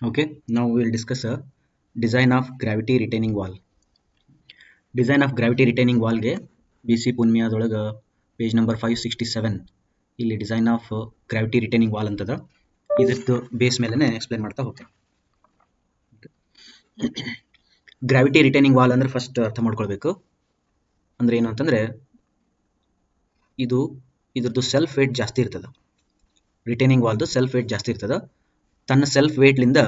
Okay, now we will discuss a design of gravity retaining wall. Design of gravity retaining wall ಗೆ BC ಪುನ್ಮಿಯಾದೊಳಗ page number 567 ಇಲ್ಲಿ design of gravity retaining wall ಅಂತದ. ಇದ್ರದ್ದು base ಮೇಲೆನೆ explain ಮಾಡ್ತಾ ಹೋಗ್ತೇನೆ. Gravity retaining wall ಅಂದ್ರೆ first ಅರ್ಥ ಮಾಡ್ಕೊಳ್ಬೇಕು. ಅಂದ್ರೆ ಏನು ಅಂತಂದ್ರೆ ಇದ್ರದ್ದು ಸೆಲ್ಫ್ ವೇಟ್ ಜಾಸ್ತಿ ಇರ್ತದ. ರಿಟೈನಿಂಗ್ ವಾಲ್ದು ಸೆಲ್ಫ್ ವೇಟ್ ಜಾಸ್ತಿ ಇರ್ತದ. ತನ್ನ ಸೆಲ್ಫ್ ವೇಟ್ಲಿಂದ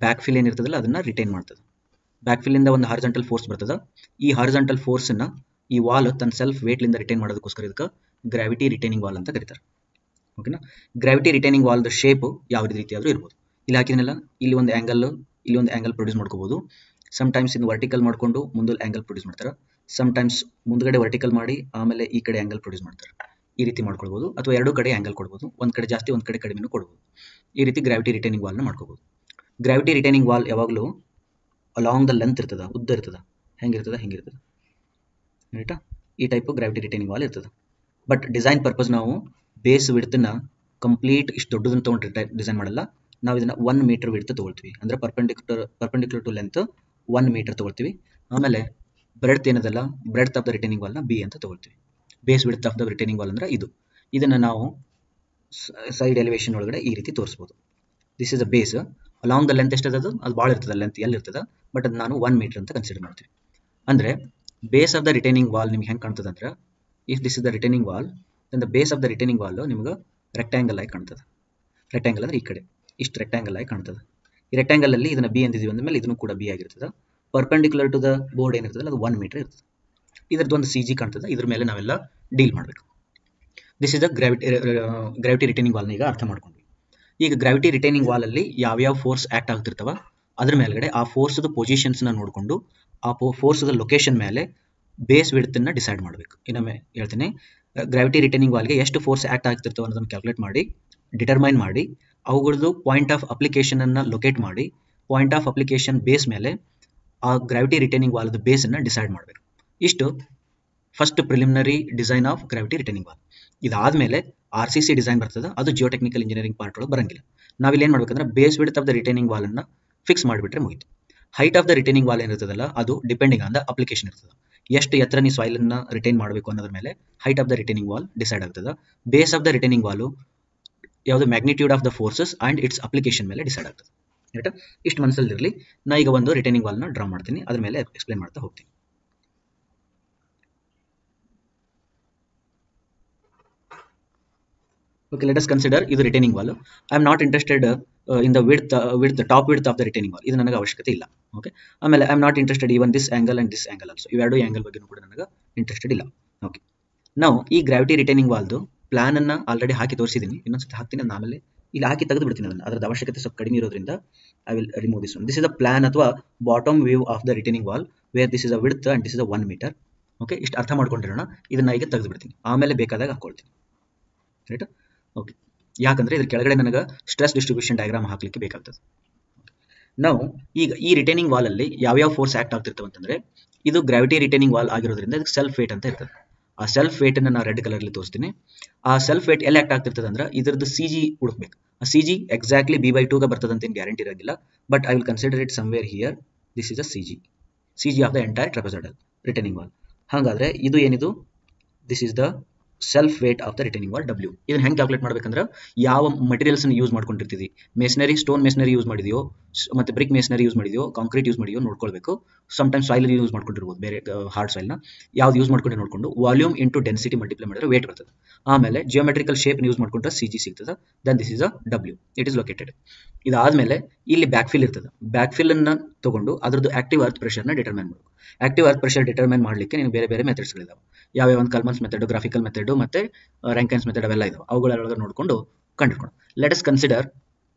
ಬ್ಯಾಕ್ ಫಿಲ್ ಏನಿರ್ತದಲ್ಲ ಅದನ್ನ ರಿಟೈನ್ ಮಾಡ್ತದೆ. ಬ್ಯಾಕ್ ಫಿಲ್ಲಿಂದ ಒಂದು ಹಾರಿಜಾಂಟಲ್ ಫೋರ್ಸ್ ಬರ್ತದ. ಈ ಹಾರಿಜಾಂಟಲ್ ಫೋರ್ಸನ್ನ ಈ ವಾಲ್ ತನ್ನ ಸೆಲ್ಫ್ ವೇಟ್ಲಿಂದ ರಿಟೈನ್ ಮಾಡೋದಕ್ಕೋಸ್ಕರ ಇದಕ್ಕೆ ಗ್ರಾವಿಟಿ ರಿಟೈನಿಂಗ್ ವಾಲ್ ಅಂತ ಕರೀತಾರೆ. ಓಕೆನಾ? ಗ್ರಾವಿಟಿ ರಿಟೈನಿಂಗ್ ವಾಲ್ದ ಶೇಪ್ ಯಾವ ರೀತಿ ಆದರೂ ಇರ್ಬೋದು. ಇಲ್ಲಿ ಹಾಕಿದ್ನಲ್ಲ, ಇಲ್ಲಿ ಒಂದು ಆ್ಯಂಗಲ್ ಪ್ರೊಡ್ಯೂಸ್ ಮಾಡ್ಕೋಬಹುದು. ಸಮ್ಟೈಮ್ಸ್ ಇನ್ನು ವರ್ಟಿಕಲ್ ಮಾಡ್ಕೊಂಡು ಮುಂದೆ ಆ್ಯಂಗಲ್ ಪ್ರೊಡ್ಯೂಸ್ ಮಾಡ್ತಾರೆ. ಸಮ್ಟೈಮ್ಸ್ ಮುಂದ್ಗಡೆ ವರ್ಟಿಕಲ್ ಮಾಡಿ ಆಮೇಲೆ ಈ ಕಡೆ ಆ್ಯಂಗಲ್ ಪ್ರೊಡ್ಯೂಸ್ ಮಾಡ್ತಾರೆ. ಈ ರೀತಿ ಮಾಡ್ಕೊಳ್ಬೋದು. ಅಥವಾ ಎರಡೂ ಕಡೆ ಆ್ಯಂಗಲ್ ಕೊಡ್ಬೋದು. ಒಂದು ಕಡೆ ಜಾಸ್ತಿ ಒಂದು ಕಡೆ ಕಡಿಮೆನೂ ಕೊಡ್ಬೋದು. ಈ ರೀತಿ ಗ್ರಾವಿಟಿ ರಿಟೈನಿಂಗ್ ವಾಲ್ನ ಮಾಡ್ಕೋಬಹುದು. ಗ್ರಾವಿಟಿ ರಿಟೈನಿಂಗ್ ವಾಲ್ ಯಾವಾಗಲೂ ಅಲಾಂಗ್ ದ ಲೆಂತ್ ಇರ್ತದ, ಉದ್ದ ಇರ್ತದ. ಹೆಂಗಿರ್ತದ? ಹಿಂಗಿರ್ತದ. ರೈಟಾ? ಈ ಟೈಪ್ ಗ್ರಾವಿಟಿ ರಿಟೈನಿಂಗ್ ವಾಲ್ ಇರ್ತದೆ. ಬಟ್ ಡಿಸೈನ್ ಪರ್ಪಸ್ ನಾವು ಬೇಸ್ ವಿಡ್ತನ್ನ ಕಂಪ್ಲೀಟ್ ಇಷ್ಟು ದೊಡ್ಡದನ್ನು ತೊಗೊಂಡು ಡಿಸೈನ್ ಮಾಡಲ್ಲ. ನಾವು ಇದನ್ನ 1 ಮೀಟರ್ ವಿಡ್ತ್ ತೊಗೊಳ್ತೀವಿ. ಅಂದ್ರೆ ಪರ್ಪೆಂಡಿಕ್ಯುಲರ್ ಟು ಲೆಂತ್ 1 ಮೀಟರ್ ತೊಗೊಳ್ತೀವಿ. ಆಮೇಲೆ ಬ್ರೆಡ್ತ್ ಏನದಲ್ಲ, ಬ್ರೆಡ್ತ್ ಆಫ್ ದ ರಿಟೈನಿಂಗ್ ವಾಲ್ನ ಬಿ ಅಂತ ತೊಗೊಳ್ತೀವಿ. Base width of the retaining wall ಅಂದ್ರೆ ಇದು. ಇದನ್ನ ನಾವು ಸೈಡ್ ಎಲಿವೇಶನ್ ಒಳಗಡೆ ಈ ರೀತಿ ತೋರಿಸಬಹುದು. This is a base. Along the length ಎಷ್ಟದ? ಅದು ಭಾಳ ಇರ್ತದೆ. ಲೆಂತ್ ಎಲ್ಲಿ ಇರ್ತದ? ಬಟ್ ಅದು ನಾನು 1 ಮೀಟರ್ ಅಂತ ಕನ್ಸಿಡರ್ ಮಾಡ್ತೀವಿ. ಅಂದ್ರೆ base of the retaining wall ನಿಮ್ಗೆ ಹೆಂಗೆ ಕಾಣ್ತದೆ ಅಂದ್ರೆ, if this is the retaining wall, then the base of the retaining wall ನಿಮ್ಗೆ ರೆಕ್ಟಾಂಗಲ್ ಆಗಿ ಕಾಣ್ತದೆ. ರೆಕ್ಟಾಂಗಲ್ ಅಂದ್ರೆ ಈ ಕಡೆ ಇಷ್ಟು ರೆಕ್ಟಾಂಗಲ್ ಆಗಿ ಕಾಣ್ತದೆ. ಈ ರೆಕ್ಟಾಂಗಲ್ ಅಲ್ಲಿ ಇದನ್ನ ಬಿ ಅಂದಿದ್ದೀವಿ ಅಂದಮೇಲೆ ಇದನ್ನು ಕೂಡ ಬಿ ಆಗಿರ್ತದೆ. ಪರ್ಪೆಂಡಿಕ್ಯುಲರ್ ಟು ದ ಬೋರ್ಡ್ ಏನಿರ್ತದಲ್ಲ ಅದು 1 ಮೀಟರ್ ಇರ್ತದೆ. ಇದ್ರದ್ದು ಒಂದು CG ಕಾಣ್ತದೆ. ಇದ್ರ ಮೇಲೆ ನಾವೆಲ್ಲ ಡೀಲ್ ಮಾಡಬೇಕು. This is the gravity retaining ವಾಲ್ನ ಈಗ ಅರ್ಥ ಮಾಡ್ಕೊಂಡ್ವಿ. ಈಗ ಗ್ರಾವಿಟಿ ರಿಟೈನಿಂಗ್ ವಾಲ್ ಅಲ್ಲಿ ಯಾವ್ಯಾವ ಫೋರ್ಸ್ ಆಕ್ಟ್ ಆಗ್ತಿರ್ತಾವ ಅದ್ರ ಮೇಲ್ಗಡೆ ಆ ಫೋರ್ಸ್ದ ಪೊಸಿಷನ್ಸ್ನ ನೋಡಿಕೊಂಡು ಆ ಫೋರ್ಸ್ದ ಲೊಕೇಶನ್ ಮೇಲೆ ಬೇಸ್ ವಿಡ್ತನ್ನ ಡಿಸೈಡ್ ಮಾಡಬೇಕು. ಇನ್ನೊಮ್ಮೆ ಹೇಳ್ತೀನಿ, ಗ್ರಾವಿಟಿ ರಿಟೈನಿಂಗ್ ವಾಲ್ಗೆ ಎಷ್ಟು ಫೋರ್ಸ್ ಆಕ್ಟ್ ಆಗ್ತಿರ್ತಾವ ಅನ್ನೋದನ್ನು ಕ್ಯಾಲ್ಕುಲೇಟ್ ಮಾಡಿ, ಡಿಟರ್ಮೈನ್ ಮಾಡಿ, ಅವುಗಳದ್ದು ಪಾಯಿಂಟ್ ಆಫ್ ಅಪ್ಲಿಕೇಶನ್ ಅನ್ನ ಲೊಕೇಟ್ ಮಾಡಿ, ಪಾಯಿಂಟ್ ಆಫ್ ಅಪ್ಲಿಕೇಶನ್ ಬೇಸ್ ಮೇಲೆ ಆ ಗ್ರಾವಿಟಿ ರಿಟೈನಿಂಗ್ ವಾಲ್ದ ಬೇಸನ್ನು ಡಿಸೈಡ್ ಮಾಡಬೇಕು. ಇಷ್ಟು first preliminary design of gravity retaining wall. ಇದಾದ್ಮೇಲೆ RCC ಡಿಸೈನ್ ಬರ್ತದೆ. ಅದು ಜಿಯೋಟೆಕ್ನಿಕಲ್ ಇಂಜಿನಿಯರಿಂಗ್ ಪಾರ್ಟ್ ಒಳಗೆ ಬರಂಗಿಲ್ಲ. ನಾವಿಲ್ಲಿ ಏನು ಮಾಡ್ಬೇಕಂದ್ರೆ base width of the retaining wall ಅನ್ನ ಫಿಕ್ಸ್ ಮಾಡಿಬಿಟ್ರೆ ಮುಗಿತು. Height of the retaining wall ಏನಿರ್ತದಲ್ಲ ಅದು ಡಿಪೆಂಡಿಂಗ್ ಆನ್ ದ ಅಪ್ಲಿಕೇಶನ್ ಇರ್ತದೆ. ಎಷ್ಟು ಎತ್ತರ ನೀವು ಸಾಯಿಲ್ ಅನ್ನ ರಿಟೈನ್ ಮಾಡಬೇಕು ಅನ್ನೋದ್ರ ಮೇಲೆ height of the retaining wall decide ಆಗ್ತದೆ. Base of the retaining Vaalu ಯಾವುದು magnitude of the forces and it's application ಮೇಲೆ ಡಿಸೈಡ್ ಆಗ್ತದೆ. ರೈಟ್? ಇಷ್ಟು ಮನಸ್ಸಲ್ಲಿರಲಿ. ನಾ ಈಗ ಒಂದು ರಿಟೈನಿಂಗ್ ವಾಲ್ನ ಡ್ರಾ ಮಾಡ್ತೀನಿ. ಅದ್ರ ಮೇಲೆ ಎಕ್ಸ್ಪ್ಲೇನ್ ಮಾಡ್ತಾ ಹೋಗ್ತೀನಿ. Okay, let us consider ಇದು retaining wall. I am not interested in the top width of the retaining wall. ಇದು ನನಗೆ ಅವಶ್ಯಕತೆ ಇಲ್ಲ. ಓಕೆ. ಆಮೇಲೆ I am not interested even this angle and this angle also. ಇವೆರಡು angle ಬಗ್ಗೆ ಕೂಡ ನನಗೆ ಇಂಟ್ರೆಸ್ಟೆಡ್ ಇಲ್ಲ. ಓಕೆ. ನಾವು ಈ ಗ್ರಾವಿಟಿ ರಿಟೈನಿಂಗ್ ವಾಲ್ದು ಪ್ಲಾನ್ ಅನ್ನ ಆಲ್ರೆಡಿ ಹಾಕಿ ತೋರಿಸಿದ್ದೀನಿ. ಇನ್ನೊಂದ್ಸತಿ ಹಾಕ್ತೀನಿ. ಆಮೇಲೆ ಇಲ್ಲಿ ಹಾಕಿ ತೆಗೆದು ಬಿಡ್ತೀನಿ. ಅದರದ ಅವಶ್ಯಕತೆ ಸ್ವಲ್ಪ ಕಡಿಮೆ ಇರೋದ್ರಿಂದ I will remove this one. This is the plan ಅಥವಾ bottom view of the retaining wall where this is a width and this is a 1 metre. Okay. ಇಷ್ಟು ಅರ್ಥ ಮಾಡ್ಕೊಂಡಿರೋಣ. ಇದನ್ನ ಈಗ ತೆಗೆದು ಬಿಡ್ತೀನಿ. ಆಮೇಲೆ ಬೇಕಾದಾಗ ಹಾಕೊಳ್ತೀನಿ. ರೈಟ್? ಓಕೆ. ಯಾಕಂದ್ರೆ ಇದ್ರ ಕೆಳಗಡೆ ನನಗೆ ಸ್ಟ್ರೆಸ್ ಡಿಸ್ಟ್ರಿಬ್ಯೂಷನ್ ಡಯಾಗ್ರಾಮ್ ಹಾಕ್ಲಿಕ್ಕೆ ಬೇಕಾಗ್ತದೆ. ನಾವು ಈಗ ಈ ರಿಟೈನಿಂಗ್ ವಾಲ್ ಅಲ್ಲಿ ಯಾವ್ಯಾವ ಫೋರ್ಸ್ ಆಕ್ಟ್ ಆಗ್ತಿರ್ತವೆ ಅಂತಂದ್ರೆ, ಇದು ಗ್ರಾವಿಟಿ ರಿಟೈನಿಂಗ್ ವಾಲ್ ಆಗಿರೋದ್ರಿಂದ ಇದಕ್ಕೆ ಸೆಲ್ಫ್ ವೇಟ್ ಅಂತ ಇರ್ತದೆ. ಆ ಸೆಲ್ಫ್ ವೇಟ್ ಅನ್ನ ನಾನು ರೆಡ್ ಕಲರ್ ಅಲ್ಲಿ ತೋರಿಸ್ತೀನಿ. ಆ ಸೆಲ್ಫ್ ವೇಟ್ ಎಲ್ಲಿ ಆಕ್ಟ್ ಆಗ್ತಿರ್ತದೆ ಅಂದ್ರೆ ಇದ್ರದ್ದು CG ಹುಡುಕ್ಬೇಕು. ಆ CG ಎಕ್ಸಾಕ್ಟ್ಲಿ B/2 ಗೆ ಬರ್ತದೆ ಅಂತ ಏನು ಗ್ಯಾರಂಟಿ ಇರೋದಿಲ್ಲ. But I will consider it somewhere here. This is a CG of the entire trapezoidal retaining wall. ಹಾಗಾದ್ರೆ ಇದು ಏನಿದು? This is the self weight of the retaining wall W. ಇದನ್ನ ಹೆಂಗೆ ಕ್ಯಾಲ್ಕುಲೇಟ್ ಮಾಡ್ಬೇಕಂದ್ರೆ, ಯಾವ ಮಟೀರಿಯಲ್ಸ್ ಯೂಸ್ ಮಾಡ್ಕೊಂಡಿರ್ತೀವಿ, ಮೇಸನರಿ, stone ಮೇಸನರಿ use ಮಾಡಿದೆಯೋ, ಮತ್ತೆ BRIC ಮೇಸನರಿ use ಮಾಡಿದೆಯೋ, concrete use ಮಾಡಿದೆಯೋ ನೋಡ್ಕೊಳ್ಬೇಕು. ಸಮ್ಟೈಮ್ಸ್ ಸಾಯಿಲ್ ಯೂಸ್ ಮಾಡ್ಕೊಂಡಿರ್ಬೋದು, ಬೇರೆ ಹಾರ್ಡ್ ಸಾಯಿಲ್ನ ಯಾವ್ದು ಯೂಸ್ ಮಾಡ್ಕೊಂಡು ನೋಡ್ಕೊಂಡು ವಾಲ್ಯೂಮ್ ಇಂಟು ಡೆನ್ಸಿಟಿ ಮಲ್ಟಿಪ್ಲೈ ಮಾಡಿದ್ರೆ ವೇಟ್ ಬರ್ತದೆ. ಆಮೇಲೆ ಜಿಯೋಮೆಟ್ರಿಕಲ್ ಶೇಪ್ ಯೂಸ್ ಮಾಡ್ಕೊಂಡ್ರೆ CG ಸಿಗ್ತದೆ. Then this is a W. It is located. ಇದಾದ್ಮೇಲೆ ಇಲ್ಲಿ ಬ್ಯಾಕ್ ಫಿಲ್ ಇರ್ತದೆ. ಬ್ಯಾಕ್ ಫಿಲ್ ಅನ್ನ ತಗೊಂಡು ಅದರದ್ದು ಆಕ್ಟಿವ್ ಅರ್ತ್ ಪ್ರೆಷರ್ನ ಡಿಟರ್ಮೈನ್ ಮಾಡಬೇಕು. ಆಕ್ಟಿವ್ ಅರ್ತ್ ಪ್ರೆಷರ್ ಡಿಟರ್ಮೈನ್ ಮಾಡಲಿಕ್ಕೆ ನೀವು ಬೇರೆ ಬೇರೆ ಮೆಥಡ್ಸ್ಗಳಿದಾವೆ. ಯಾವ್ಯಾವ ಒಂದು ಕಲ್ಮನ್ಸ್ ಮೆಥಡ್, ಗ್ರಾಫಿಕಲ್ ಮೆಥಡ್ ಮತ್ತೆ ರ್ಯಾಂಕೈನ್ಸ್ ಮೆಥಡ್ ಅವೆಲ್ಲ ಇದಾವೆ. ಅವುಗಳೊಳಗೆ ನೋಡಿಕೊಂಡು ಕಂಡುಹಿಡ್ಕೊಂಡು ಲೆಟ್ ಅಸ್ ಕನ್ಸಿಡರ್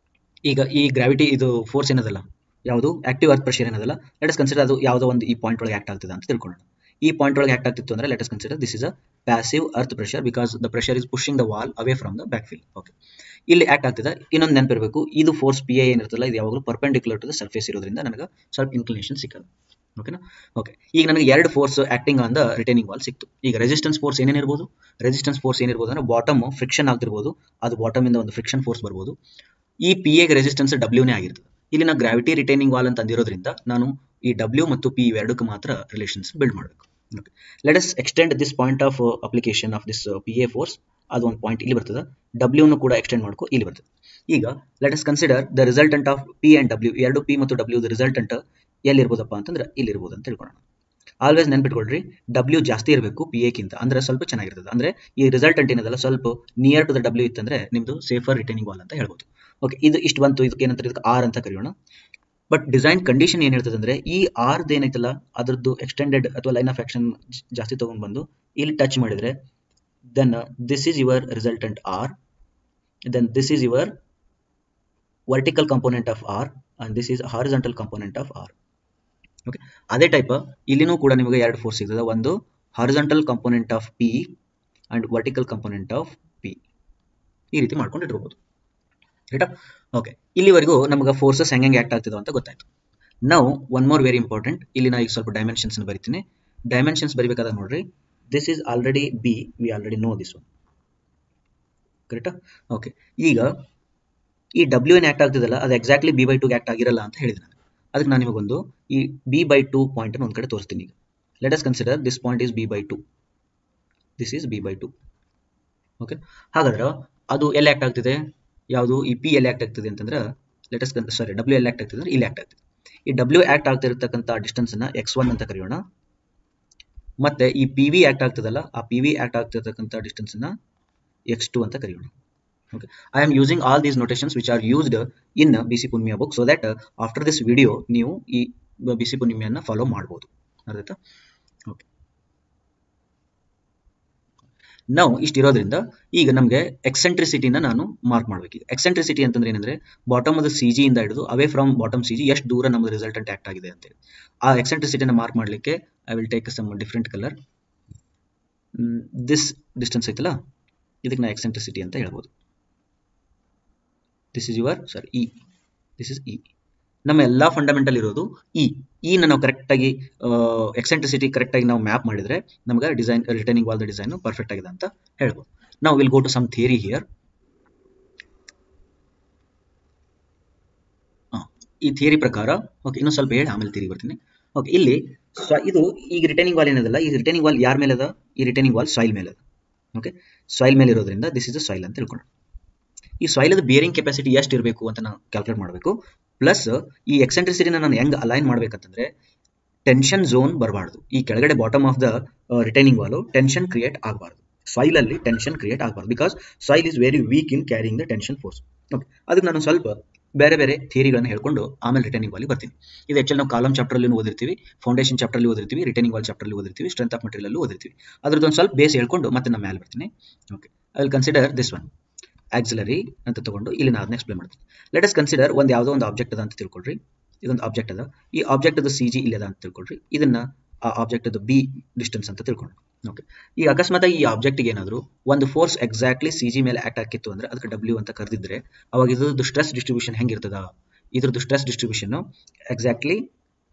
ಈಗ ಈ ಗ್ರಾವಿಟಿ ಇದು ಫೋರ್ಸ್ ಏನದಲ್ಲ, ಯಾವುದು ಆಕ್ಟಿವ್ ಅರ್ತ್ ಪ್ರೆಷರ್ ಏನದಲ್ಲ, ಲೆಟ್ ಅಸ್ ಕನ್ಸಿಡರ್ ಅದು ಯಾವುದೋ ಒಂದು ಈ ಪಾಯಿಂಟ್ ಒಳಗೆ ಆಕ್ಟ್ ಆಗ್ತದೆ ಅಂತ ತಿಳ್ಕೊಳ್ಳೋಣ. ಈ ಪಾಯಿಂಟ್ ಒಳಗೆ ಆಕ್ಟ್ ಆಗ್ತಿತ್ತು ಅಂದ್ರೆ let us consider this is a passive earth pressure because the pressure is pushing the wall away from the back fill. Okay. ಇಲ್ಲಿ ಆಕ್ಟ್ ಆಗ್ತದೆ. ಇನ್ನೊಂದು ನೆನಪಿರಬೇಕು, ಇದು ಫೋರ್ಸ್ PI ಏನಿರ್ತಲ್ಲ ಇದು ಯಾವಾಗಲೂ ಪರ್ಪೆಂಡಿಕ್ಯುಲರ್ ಟು ದ ಸರ್ಫೇಸ್ ಇರೋದ್ರಿಂದ ನನಗೆ ಸ್ವಲ್ಪ ಇನ್ಕ್ಲಿನೇಷನ್ ಸಿಕ್ಕಲ್ಲ. ಓಕೆನಾ? ಓಕೆ. ಈಗ ನನಗೆ ಎರಡು force acting on the retaining wall ಸಿಕ್ತು. ಈಗ ರೆಸಿಸ್ಟೆನ್ಸ್ ಫೋರ್ಸ್ ಏನೇನಿರ್ಬೋದು? ರೆಸಿಸ್ಟೆನ್ಸ್ ಫೋರ್ಸ್ ಏನಿರ್ಬೋದು ಅಂದ್ರೆ ಬಾಟಮ್ ಫ್ರಿಕ್ಷನ್ ಆಗ್ತಿರ್ಬೋದು. ಅದು ಬಾಟಮ್ ಇಂದ ಒಂದು ಫ್ರಿಕ್ಷನ್ ಫೋರ್ಸ್ ಬರ್ಬೋದು. ಈ PA ಗೆ ರೆಸಿಸ್ಟೆನ್ಸ್ W ನೇ ಆಗಿರ್ತದೆ. ಇಲ್ಲಿ ನಾ ಗ್ರಾವಿಟಿ ರಿಟೈನಿಂಗ್ ವಾಲ್ ಅಂತ ಅಂದಿರೋದ್ರಿಂದ ನಾನು ಈ W ಮತ್ತು P ಇವೆರಡಕ್ಕೆ ಮಾತ್ರ ರಿಲೇಷನ್ಸ್ ಬಿಲ್ಡ್ ಮಾಡಬೇಕು. Okay, let us extend this point of application of this PA force. ಅದು ಒಂದು ಪಾಯಿಂಟ್ ಇಲ್ಲಿ ಬರ್ತದೆ, W ನು ಕೂಡ ಎಕ್ಸ್ಟೆಂಡ್ ಮಾಡ್ಕೊ ಇಲ್ಲಿ ಬರ್ತದೆ. ಈಗ let us consider the resultant of P and W, ಎರಡು P ಮತ್ತು W ದ ರಿಸಲ್ಟೆಂಟ್ ಎಲ್ಲಿ ಇರ್ಬೋದಪ್ಪ ಅಂತಂದ್ರೆ ಇಲ್ಲಿ ಇರ್ಬೋದು ಅಂತ ತಿಳ್ಕೊಳ್ಳೋಣ. ಆಲ್ವೇಸ್ ನೆನ್ಪಿಟ್ಕೊಳ್ರಿ, W ಜಾಸ್ತಿ ಇರಬೇಕು PA ಕಿಂತ, ಅಂದ್ರೆ ಸ್ವಲ್ಪ ಚೆನ್ನಾಗಿರ್ತದೆ. ಅಂದ್ರೆ ಈ ರಿಸಲ್ಟೆಂಟ್ ಏನದಲ್ಲ ಸ್ವಲ್ಪ ನಿಯರ್ ಟು ದ W ಇತ್ತಂದ್ರೆ ನಿಮ್ದು ಸೇಫರ್ ರಿಟೈನಿಂಗ್ ವಾಲ್ ಅಂತ ಹೇಳ್ಬೋದು. ಓಕೆ, ಇದು ಇಷ್ಟು ಬಂತು. ಇದಕ್ಕೆ ಏನಂತಾರೆ, ಇದಕ್ಕೆ R ಅಂತ ಕರೆಯೋಣ. ಬಟ್ ಡಿಸೈನ್ ಕಂಡೀಷನ್ ಏನು ಹೇಳ್ತದೆ ಅಂದ್ರೆ ಈ R ಏನೈತಲ್ಲ ಅದರದ್ದು ಎಕ್ಸ್ಟೆಂಡೆಡ್ ಅಥವಾ ಲೈನ್ ಆಫ್ ಆಕ್ಷನ್ ಜಾಸ್ತಿ ತಗೊಂಡು ಬಂದು ಇಲ್ಲಿ ಟಚ್ ಮಾಡಿದ್ರೆ then this is your resultant R, then this is your vertical component of R and this is horizontal component of R. Okay, ಅದೇ ಟೈಪ್ ಇಲ್ಲಿನೂ ಕೂಡ ನಿಮಗೆ ಎರಡು ಫೋರ್ಸ್ ಸಿಗ್ತದೆ, ಒಂದು horizontal component of P and vertical component of P. ಈ ರೀತಿ ಮಾಡ್ಕೊಂಡಿರ್ಬೋದು, ರೈಟಾ? ಓಕೆ, ಇಲ್ಲಿವರೆಗೂ ನಮಗೆ ಫೋರ್ಸಸ್ ಹೆಂಗೆ ಆಕ್ಟ್ ಆಗ್ತಿದೆ ಅಂತ ಗೊತ್ತಾಯ್ತು. ನಾವು ಒನ್ ಮೋರ್ ವೆರಿ ಇಂಪಾರ್ಟೆಂಟ್, ಇಲ್ಲಿ ನಾ ಈಗ ಸ್ವಲ್ಪ ಡೈಮೆನ್ಷನ್ಸ್ ಬರಿತೀನಿ. ಡೈಮೆನ್ಷನ್ಸ್ ಬರಿಬೇಕಾದ್ರೆ ನೋಡ್ರಿ, this is already B, we already no this one, ಕರೆಕ್ಟಾ? ಓಕೆ, ಈಗ ಈ W ಏನು ಆಕ್ಟ್ ಆಗ್ತಿದಲ್ಲ ಅದು ಎಕ್ಸಾಕ್ಟ್ಲಿ B/2 ಆಕ್ಟ್ ಆಗಿರಲ್ಲ ಅಂತ ಹೇಳಿದೆ ನಾನು. ಅದಕ್ಕೆ ನಾನು ನಿಮಗೊಂದು ಈ B/2 ಪಾಯಿಂಟ್ ಅನ್ನು ಒಂದು ಕಡೆ ತೋರಿಸ್ತೀನಿ. ಈಗ let us consider this point is B/2, this is B/2. Okay, ಹಾಗಾದ್ರೆ ಅದು ಎಲ್ಲಿ ಆಕ್ಟ್ ಆಗ್ತಿದೆ, ಯಾವುದು ಈ P ಎಲ್ಲಿ ಆಕ್ಟ್ ಆಗ್ತಿದೆ ಅಂತಂದ್ರೆ ಲೆಟ್ ಅಸ್ ಸಾರಿ W ಎಲ್ಲಿ ಆಕ್ಟ್ ಆಗ್ತಿದೆ ಅಂದ್ರೆ ಇಲ್ಲಿ ಆಕ್ಟ್ ಆಗ್ತಿದೆ. ಈ W ಆಕ್ಟ್ ಆಗ್ತಿರತಕ್ಕಂಥ ಡಿಸ್ಟೆನ್ಸ್ ಅನ್ನ x1 ಅಂತ ಕರೆಯೋಣ. ಮತ್ತೆ ಈ PV ಆಕ್ಟ್ ಆಗ್ತದಲ್ಲ ಆ PV ಆಕ್ಟ್ ಆಗ್ತಿರತಕ್ಕಂಥ ಡಿಸ್ಟೆನ್ಸ್ ಅನ್ನ x2 ಅಂತ ಕರೆಯೋಣ. Okay, I am using all these notations which are used in BC Punmiya book so that after this video ನೀವು ಈ BC Punmiya ಅನ್ನು ಫಾಲೋ ಮಾಡಬಹುದು. ಅರ್ಥಾಯ್ತಾ? ಓಕೆ, ನಾವು ಇಷ್ಟಿರೋದ್ರಿಂದ ಈಗ ನಮಗೆ ಎಕ್ಸೆಂಟ್ರಿಸಿಟಿನ ನಾನು ಮಾರ್ಕ್ ಮಾಡಬೇಕು. ಈಗ ಎಕ್ಸೆಂಟ್ರಿಸಿಟಿ ಅಂತಂದ್ರೆ ಏನಂದ್ರೆ ಬಾಟಮ್ ಆಫ್ ದ CG ಇಂದ ಹಿಡಿದು ಅವೇ ಫ್ರಮ್ ಬಾಟಮ್ CG ಎಷ್ಟು ದೂರ ನಮ್ಮದು ರಿಸಲ್ಟೆಂಟ್ ಆಕ್ಟ್ ಆಗಿದೆ ಅಂತೇಳಿ ಆ ಎಕ್ಸೆಂಟ್ರಿಸಿಟಿನ ಮಾರ್ಕ್ ಮಾಡಲಿಕ್ಕೆ I will take some different colour. This distance ಐತಲ್ಲ ಇದಕ್ಕೆ ನಾ ಎಕ್ಸೆಂಟ್ರಿಸಿಟಿ ಅಂತ ಹೇಳ್ಬೋದು. This is your E, this is E. ನಮ್ಮ ಎಲ್ಲ ಫಂಡಮೆಂಟಲ್ ಇರೋದು E ನ ನಾವು ಕರೆಕ್ಟಾಗಿ ಎಕ್ಸೆಂಟ್ರಿಸಿಟಿ ಕರೆಕ್ಟಾಗಿ ನಾವು ಮ್ಯಾಪ್ ಮಾಡಿದ್ರೆ ನಮಗೆ design returning wall the design perfect ಆಗಿದೆ ಅಂತ ಹೇಳ್ಬೋದು. ನಾವು will go to some theory here. ಈ ಥಿಯರಿ ಪ್ರಕಾರ ಓಕೆ ಇನ್ನೂ ಸ್ವಲ್ಪ ಹೇಳಿ ಆಮೇಲೆ ಥಿಯರಿ ಬರ್ತೀನಿ. ಓಕೆ, ಇಲ್ಲಿ ಇದು ಈಗ ರಿಟರ್ನಿಂಗ್ ವಾಲ್ ಏನದಲ್ಲ, ಈ ರಿಟರ್ನಿಂಗ್ ವಾಲ್ ಯಾರ ಮೇಲೆ ಅದ, ಈ ರಿಟರ್ನಿಂಗ್ ವಾಲ್ ಸಾಯಿಲ್ ಮೇಲೆ ಅದ. ಓಕೆ, ಸಾಯಿಲ್ ಮೇಲೆ ಇರೋದ್ರಿಂದ ದಿಸ್ ಇಸ್ ದ ಸಾಯಿಲ್ ಅಂತ ತಿಳ್ಕೊಂಡು ಈ ಸಾಯಿಲ್ ಬಿಯರಿಂಗ್ ಕೆಪಾಸಿಟಿ ಎಷ್ಟು ಇರಬೇಕು ಅಂತ ನಾವು ಕ್ಯಾಲ್ಕುಲೇಟ್ ಮಾಡಬೇಕು. ಪ್ಲಸ್ ಈ ಎಕ್ಸೆಂಟ್ರಿಸಿಟಿನ ನಾನು ಹೆಂಗೆ ಅಲೈನ್ ಮಾಡ್ಬೇಕಂತಂದ್ರೆ ಟೆನ್ಷನ್ ಝೋನ್ ಬರಬಾರ್ದು. ಈ ಕೆಳಗಡೆ bottom of the retaining wall tension create ಆಗಬಾರ್ದು, ಸಾಯಿಲ್ ಅಲ್ಲಿ ಟೆನ್ಷನ್ ಕ್ರಿಯೇಟ್ ಆಗಬಾರ್ದು. Because soil is very weak in carrying the tension force. Okay, ಅದಕ್ಕೆ ನಾನು ಸ್ವಲ್ಪ ಬೇರೆ ಬೇರೆ ಥಿಯರಿಗಳನ್ನು ಹೇಳ್ಕೊಂಡು ಆಮೇಲೆ ರಿಟರ್ನಿಂಗ್ ವಾಲಿಗೆ ಬರ್ತೀನಿ. ಇದು ಆಕ್ಚುಲಿ ನಾವು ಕಾಲಮ್ ಚಾಪ್ಟರ್ ಅಲ್ಲಿ ಓದಿರ್ತೀವಿ, ಫೌಂಡೇಶನ್ ಚಾಪ್ಟರ್ ಅಲ್ಲಿ ಓದಿರ್ತೀವಿ, ರಿಟರ್ನಿಂಗ್ ವಾಲ್ ಚಾಪ್ಟರ್ ಅಲ್ಲಿ ಓದಿರ್ತೀವಿ, ಸ್ಟ್ರೆಂತ್ ಆಫ್ ಮೆಟೀರಿಯಲ್ ಅಲ್ಲಿ ಓದಿರ್ತೀವಿ. ಅದ್ರದ್ದು ಒಂದು ಸ್ವಲ್ಪ ಬೇಸ್ ಹೇಳ್ಕೊಂಡು ಮತ್ತೆ ನಾನು ಮೇಲೆ ಬರ್ತೀನಿ. Okay, I will consider this one auxiliary ಅಂತ ತಗೊಂಡು ಇಲ್ಲಿ ನಾನು ಅದನ್ನ ಎಕ್ಸ್ಪ್ಲೇನ್ ಮಾಡ್ತೀನಿ. ಲೆಟ್ ಅಸ್ ಕನ್ಸಿಡರ್ ಒಂದು ಯಾವುದೋ ಒಂದು ಆಬ್ಜೆಕ್ಟ್ ಅದ ಅಂತ ತಿಳ್ಕೊಳ್ರಿ. ಇದೊಂದು ಆಬ್ಜೆಕ್ಟ್ ಅದ, ಈ ಆಬ್ಜೆಕ್ಟ್ ಅದು CG ಇಲ್ಲಿ ಅದ ಅಂತ ತಿಳ್ಕೊಳ್ರಿ. ಇದನ್ನ ಆ ಆಬ್ಜೆಕ್ಟ್ ಅದು B ಡಿಸ್ಟೆನ್ಸ್ ಅಂತ ತಿಳ್ಕೊಂಡು ಓಕೆ, ಈಗ ಅಕಸ್ಮಾತ್ ಈ ಆಬ್ಜೆಕ್ಟ್ಗೆ ಏನಾದರೂ ಒಂದು ಫೋರ್ಸ್ ಎಕ್ಸಾಕ್ಟ್ಲಿ CG ಮೇಲೆ ಆಕ್ಟ್ ಆಗಿತ್ತು ಅಂದ್ರೆ ಅದಕ್ಕೆ W ಅಂತ ಕರೆದಿದ್ರೆ ಅವಾಗ ಇದ್ರದ್ದು ಸ್ಟ್ರೆಸ್ ಡಿಸ್ಟ್ರಿಬ್ಯೂಷನ್ ಹೆಂಗಿರ್ತದ, ಇದ್ರದ್ದು ಸ್ಟ್ರೆಸ್ ಡಿಸ್ಟ್ರಿಬ್ಯೂಷನ್ ಎಕ್ಸಾಕ್ಟ್ಲಿ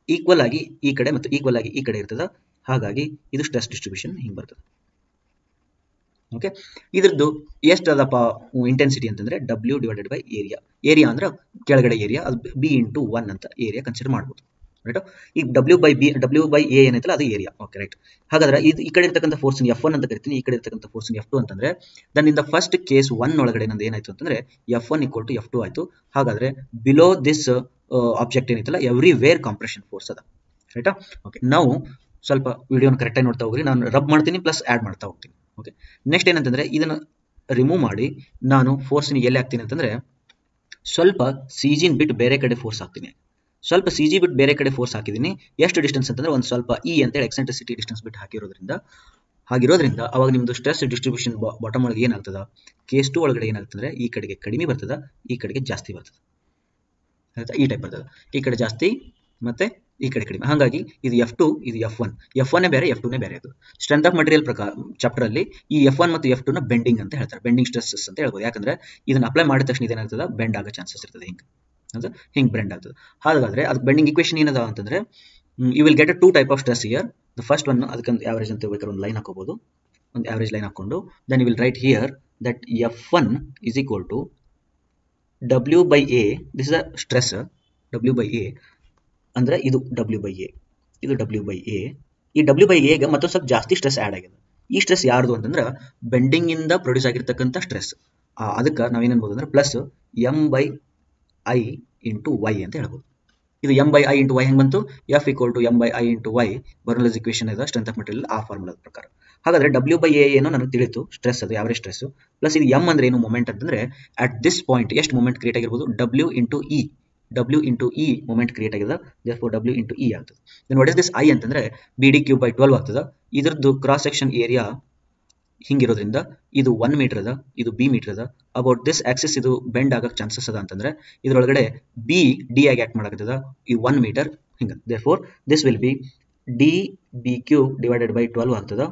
ಈಕ್ವಲ್ ಆಗಿ ಈ ಕಡೆ ಮತ್ತು ಈಕ್ವಲ್ ಆಗಿ ಈ ಕಡೆ ಇರ್ತದ. ಹಾಗಾಗಿ ಇದು ಸ್ಟ್ರೆಸ್ ಡಿಸ್ಟ್ರಿಬ್ಯೂಷನ್ ಹಿಂಗೆ ಬರ್ತದೆ. ಓಕೆ, ಇದ್ರದ್ದು ಎಷ್ಟು ಅದಪ್ಪ ಇಂಟೆನ್ಸಿಟಿ ಅಂತಂದ್ರೆ W divided by area. Area ಅಂದ್ರೆ ಕೆಳಗಡೆ ಏರಿಯಾ, ಅದು B/1 ಅಂತ ಏರಿಯಾ ಕನ್ಸಿಡರ್ ಮಾಡ್ಬೋದು. ರೈಟ್, ಈಗ W ಬೈ A ಏನೈತಲ್ಲ ಅದು ಏರಿಯಾ. Okay, right. ಹಾಗಾದ್ರೆ ಇದು ಈ ಕಡೆ ಇರ್ತಕ್ಕಂಥ ಫೋರ್ಸ್ F1 ಅಂತ ಕರಿತೀನಿ, ಈ ಕಡೆ ಇರ್ತಕ್ಕಂಥ ಫೋರ್ಸ್ F2 ಅಂತಂದ್ರೆ ನನ್ನಿಂದ ಫಸ್ಟ್ ಕೇಸ್ 1 ಒಳಗಡೆ ನಂದು ಏನಾಯ್ತು ಅಂತಂದ್ರೆ F1 = F2 ಆಯ್ತು. ಹಾಗಾದ್ರೆ ಬಿಲೋ ದಿಸ್ ಆಬ್ಜೆಕ್ಟ್ ಏನೈತಲ್ಲ ಎವ್ರಿ ವೇರ್ ಕಾಂಪ್ರೆಷನ್ ಫೋರ್ಸ್ ಅದ. ರೈಟಾ? ಓಕೆ, ನಾವು ಸ್ವಲ್ಪ ವಿಡಿಯೋನ ಕರೆಕ್ಟಾಗಿ ನೋಡ್ತಾ ಹೋಗ್ರಿ, ನಾನು ರಬ್ ಮಾಡ್ತೀನಿ ಪ್ಲಸ್ ಆ್ಯಡ್ ಮಾಡ್ತಾ ಹೋಗ್ತೀನಿ. ಓಕೆ, ನೆಕ್ಸ್ಟ್ ಏನಂತಂದ್ರೆ ಇದನ್ನ ರಿಮೂವ್ ಮಾಡಿ ನಾನು ಫೋರ್ಸ್ನ ಎಲ್ಲಿ ಹಾಕ್ತೀನಿ ಅಂತಂದ್ರೆ ಸ್ವಲ್ಪ CG ಬಿಟ್ಟು ಬೇರೆ ಕಡೆ ಫೋರ್ಸ್ ಹಾಕ್ತೀನಿ. ಸ್ವಲ್ಪ CG ಬಿಟ್ಟು ಬೇರೆ ಕಡೆ ಫೋರ್ಸ್ ಹಾಕಿದ್ದೀನಿ. ಎಷ್ಟು ಡಿಸ್ಟೆನ್ಸ್ ಅಂತಂದ್ರೆ ಒಂದು ಸ್ವಲ್ಪ E ಅಂತೇಳಿ ಎಕ್ಸೆಂಟ್ರಿಸಿಟಿ ಡಿಸ್ಟೆನ್ಸ್ ಬಿಟ್ಟು ಹಾಗಿರೋದ್ರಿಂದ ಅವಾಗ ನಿಮ್ದು ಸ್ಟ್ರೆಸ್ ಡಿಸ್ಟ್ರಿಬ್ಯೂಷನ್ ಬಾಟಮ್ ಒಳಗೆ ಏನಾಗ್ತದ, ಕೇಸ್ 2 ಒಳಗಡೆ ಏನಾಗ್ತಂದ್ರೆ ಈ ಕಡೆಗೆ ಕಡಿಮೆ ಬರ್ತದ, ಈ ಕಡೆಗೆ ಜಾಸ್ತಿ ಬರ್ತದೆ. ಈ ಟೈಪ್ ಬರ್ತದೆ, ಈ ಕಡೆ ಜಾಸ್ತಿ ಮತ್ತೆ ಈ ಕಡೆ ಕಡಿಮೆ. ಹಾಗಾಗಿ ಇದು F2 ಇದು F1 ಬೇರೆ F2 ಬೇರೆ. ಅದು ಸ್ಟ್ರೆಂತ್ ಆಫ್ ಮಟೀರಿಯಲ್ ಪ್ರಕಾರ ಚಾಪ್ಟರ್ ಅಲ್ಲಿ ಈ F1 ಮತ್ತು F2 ನ ಬೆಂಡಿಂಗ್ ಅಂತ ಹೇಳ್ತಾರೆ, ಬೆಂಡಿಂಗ್ ಸ್ಟ್ರೆಸಸ್ ಅಂತ ಹೇಳ್ಬೋದು. ಯಾಕಂದ್ರೆ ಇದನ್ನ ಅಪ್ಲೈ ಮಾಡಿದ ತಕ್ಷಣ ಇದೇನಾಗ್ತದೆ, ಬೆಂಡ್ ಆಗೋ ಚಾನ್ಸಸ್ ಇರ್ತದೆ. ಹಿಂಗೆ ಬೆಂಡ್ ಆಗ್ತದೆ. ಹಾಗಾದ್ರೆ ಅದಕ್ಕೆ ಬೆಂಡಿಂಗ್ ಇಕ್ವೇಷನ್ ಏನದ ಅಂತಂದ್ರೆ you will get 2 type of stress here. The first one ಅದಕ್ಕೊಂದು ಆವರೇಜ್ ಅಂತ ಬೇಕಾದ್ರೆ ಒಂದು ಲೈನ್ ಹಾಕೋಬಹುದು, ಒಂದು ಆವರೇಜ್ ಲೈನ್ ಹಾಕೊಂಡು then you will write here that F1 = W/A. This is a stress W by A ಅಂದರೆ ಇದು ಡಬ್ಲ್ಯೂ ಬೈ ಎ, ಇದು ಡಬ್ಲ್ಯೂ ಬೈ ಎ. ಈ ಡಬ್ಲ್ಯೂ ಬೈ ಎಗೆ ಮತ್ತೊಂದು ಸ್ವಲ್ಪ ಜಾಸ್ತಿ ಸ್ಟ್ರೆಸ್ ಆ್ಯಡ್ ಆಗಿದೆ. ಈ ಸ್ಟ್ರೆಸ್ ಯಾರ್ದು ಅಂತಂದ್ರೆ ಬೆಂಡಿಂಗ್ ಇಂದ ಪ್ರೊಡ್ಯೂಸ್ ಆಗಿರ್ತಕ್ಕಂಥ ಸ್ಟ್ರೆಸ್. ಅದಕ್ಕೆ ನಾವೇನು ಅನ್ಬೋದು ಅಂದ್ರೆ plus M by I into Y ಅಂತ ಹೇಳ್ಬೋದು. ಇದು M by I into Y ಹೆಂಗೆ ಬಂತು? F equal to M by I into Y Bernoulli's equation ಇದೆ ಸ್ಟ್ರೆಂತ್ ಆಫ್ ಮೆಟೀರಿಯಲ್ ಆ ಫಾರ್ಮುಲಾದ ಪ್ರಕಾರ. ಹಾಗಾದ್ರೆ ಡಬ್ಲ್ಯೂ ಬೈ ಎ ಏನೋ ನನಗೆ ತಿಳಿತು, ಸ್ಟ್ರೆಸ್ ಅದು ಯಾವರೇಜ್ ಸ್ಟ್ರೆಸ್. ಪ್ಲಸ್ ಇದು ಎಮ್ ಅಂದ್ರೆ ಏನು ಮೊಮೆಂಟ್ ಅಂತಂದ್ರೆ ಅಟ್ ದಿಸ್ ಪಾಯಿಂಟ್ ಎಷ್ಟು ಮೊಮೆಂಟ್ ಕ್ರಿಯೇಟ್ ಆಗಿರ್ಬೋದು? W into E, W into E moment create ಆಗಿದೆ, ದೇರ್ಫೋರ್ ಡಬ್ಲ್ಯೂ ಇಂಟು ಇ ಆಗ್ತದೆ. Then what is this I ಅಂತಂದ್ರೆ ಬಿ ಡಿ ಕ್ಯೂಬ್ ಬೈ 12 ಆಗ್ತದೆ. ಇದ್ರದ್ದು ಕ್ರಾಸ್ ಸೆಕ್ಷನ್ ಏರಿಯಾ ಹಿಂಗಿರೋದ್ರಿಂದ ಇದು 1 ಮೀಟರ್ ಅದ, ಇದು ಬಿ ಮೀಟರ್ ಅದ. ಅಬೌಟ್ ದಿಸ್ ಆಕ್ಸಿಸ್ ಇದು ಬೆಂಡ್ ಆಗಕ್ಕೆ ಚಾನ್ಸಸ್ ಅದ ಅಂತಂದ್ರೆ ಇದರೊಳಗಡೆ ಬಿ ಡಿ ಆಗಿ ಆಕ್ಟ್ ಮಾಡಕತ್ತದ, ಈ 1 ಮೀಟರ್ ಹಿಂಗ. Therefore this will be D B cube divided by 12 ಆಗ್ತದ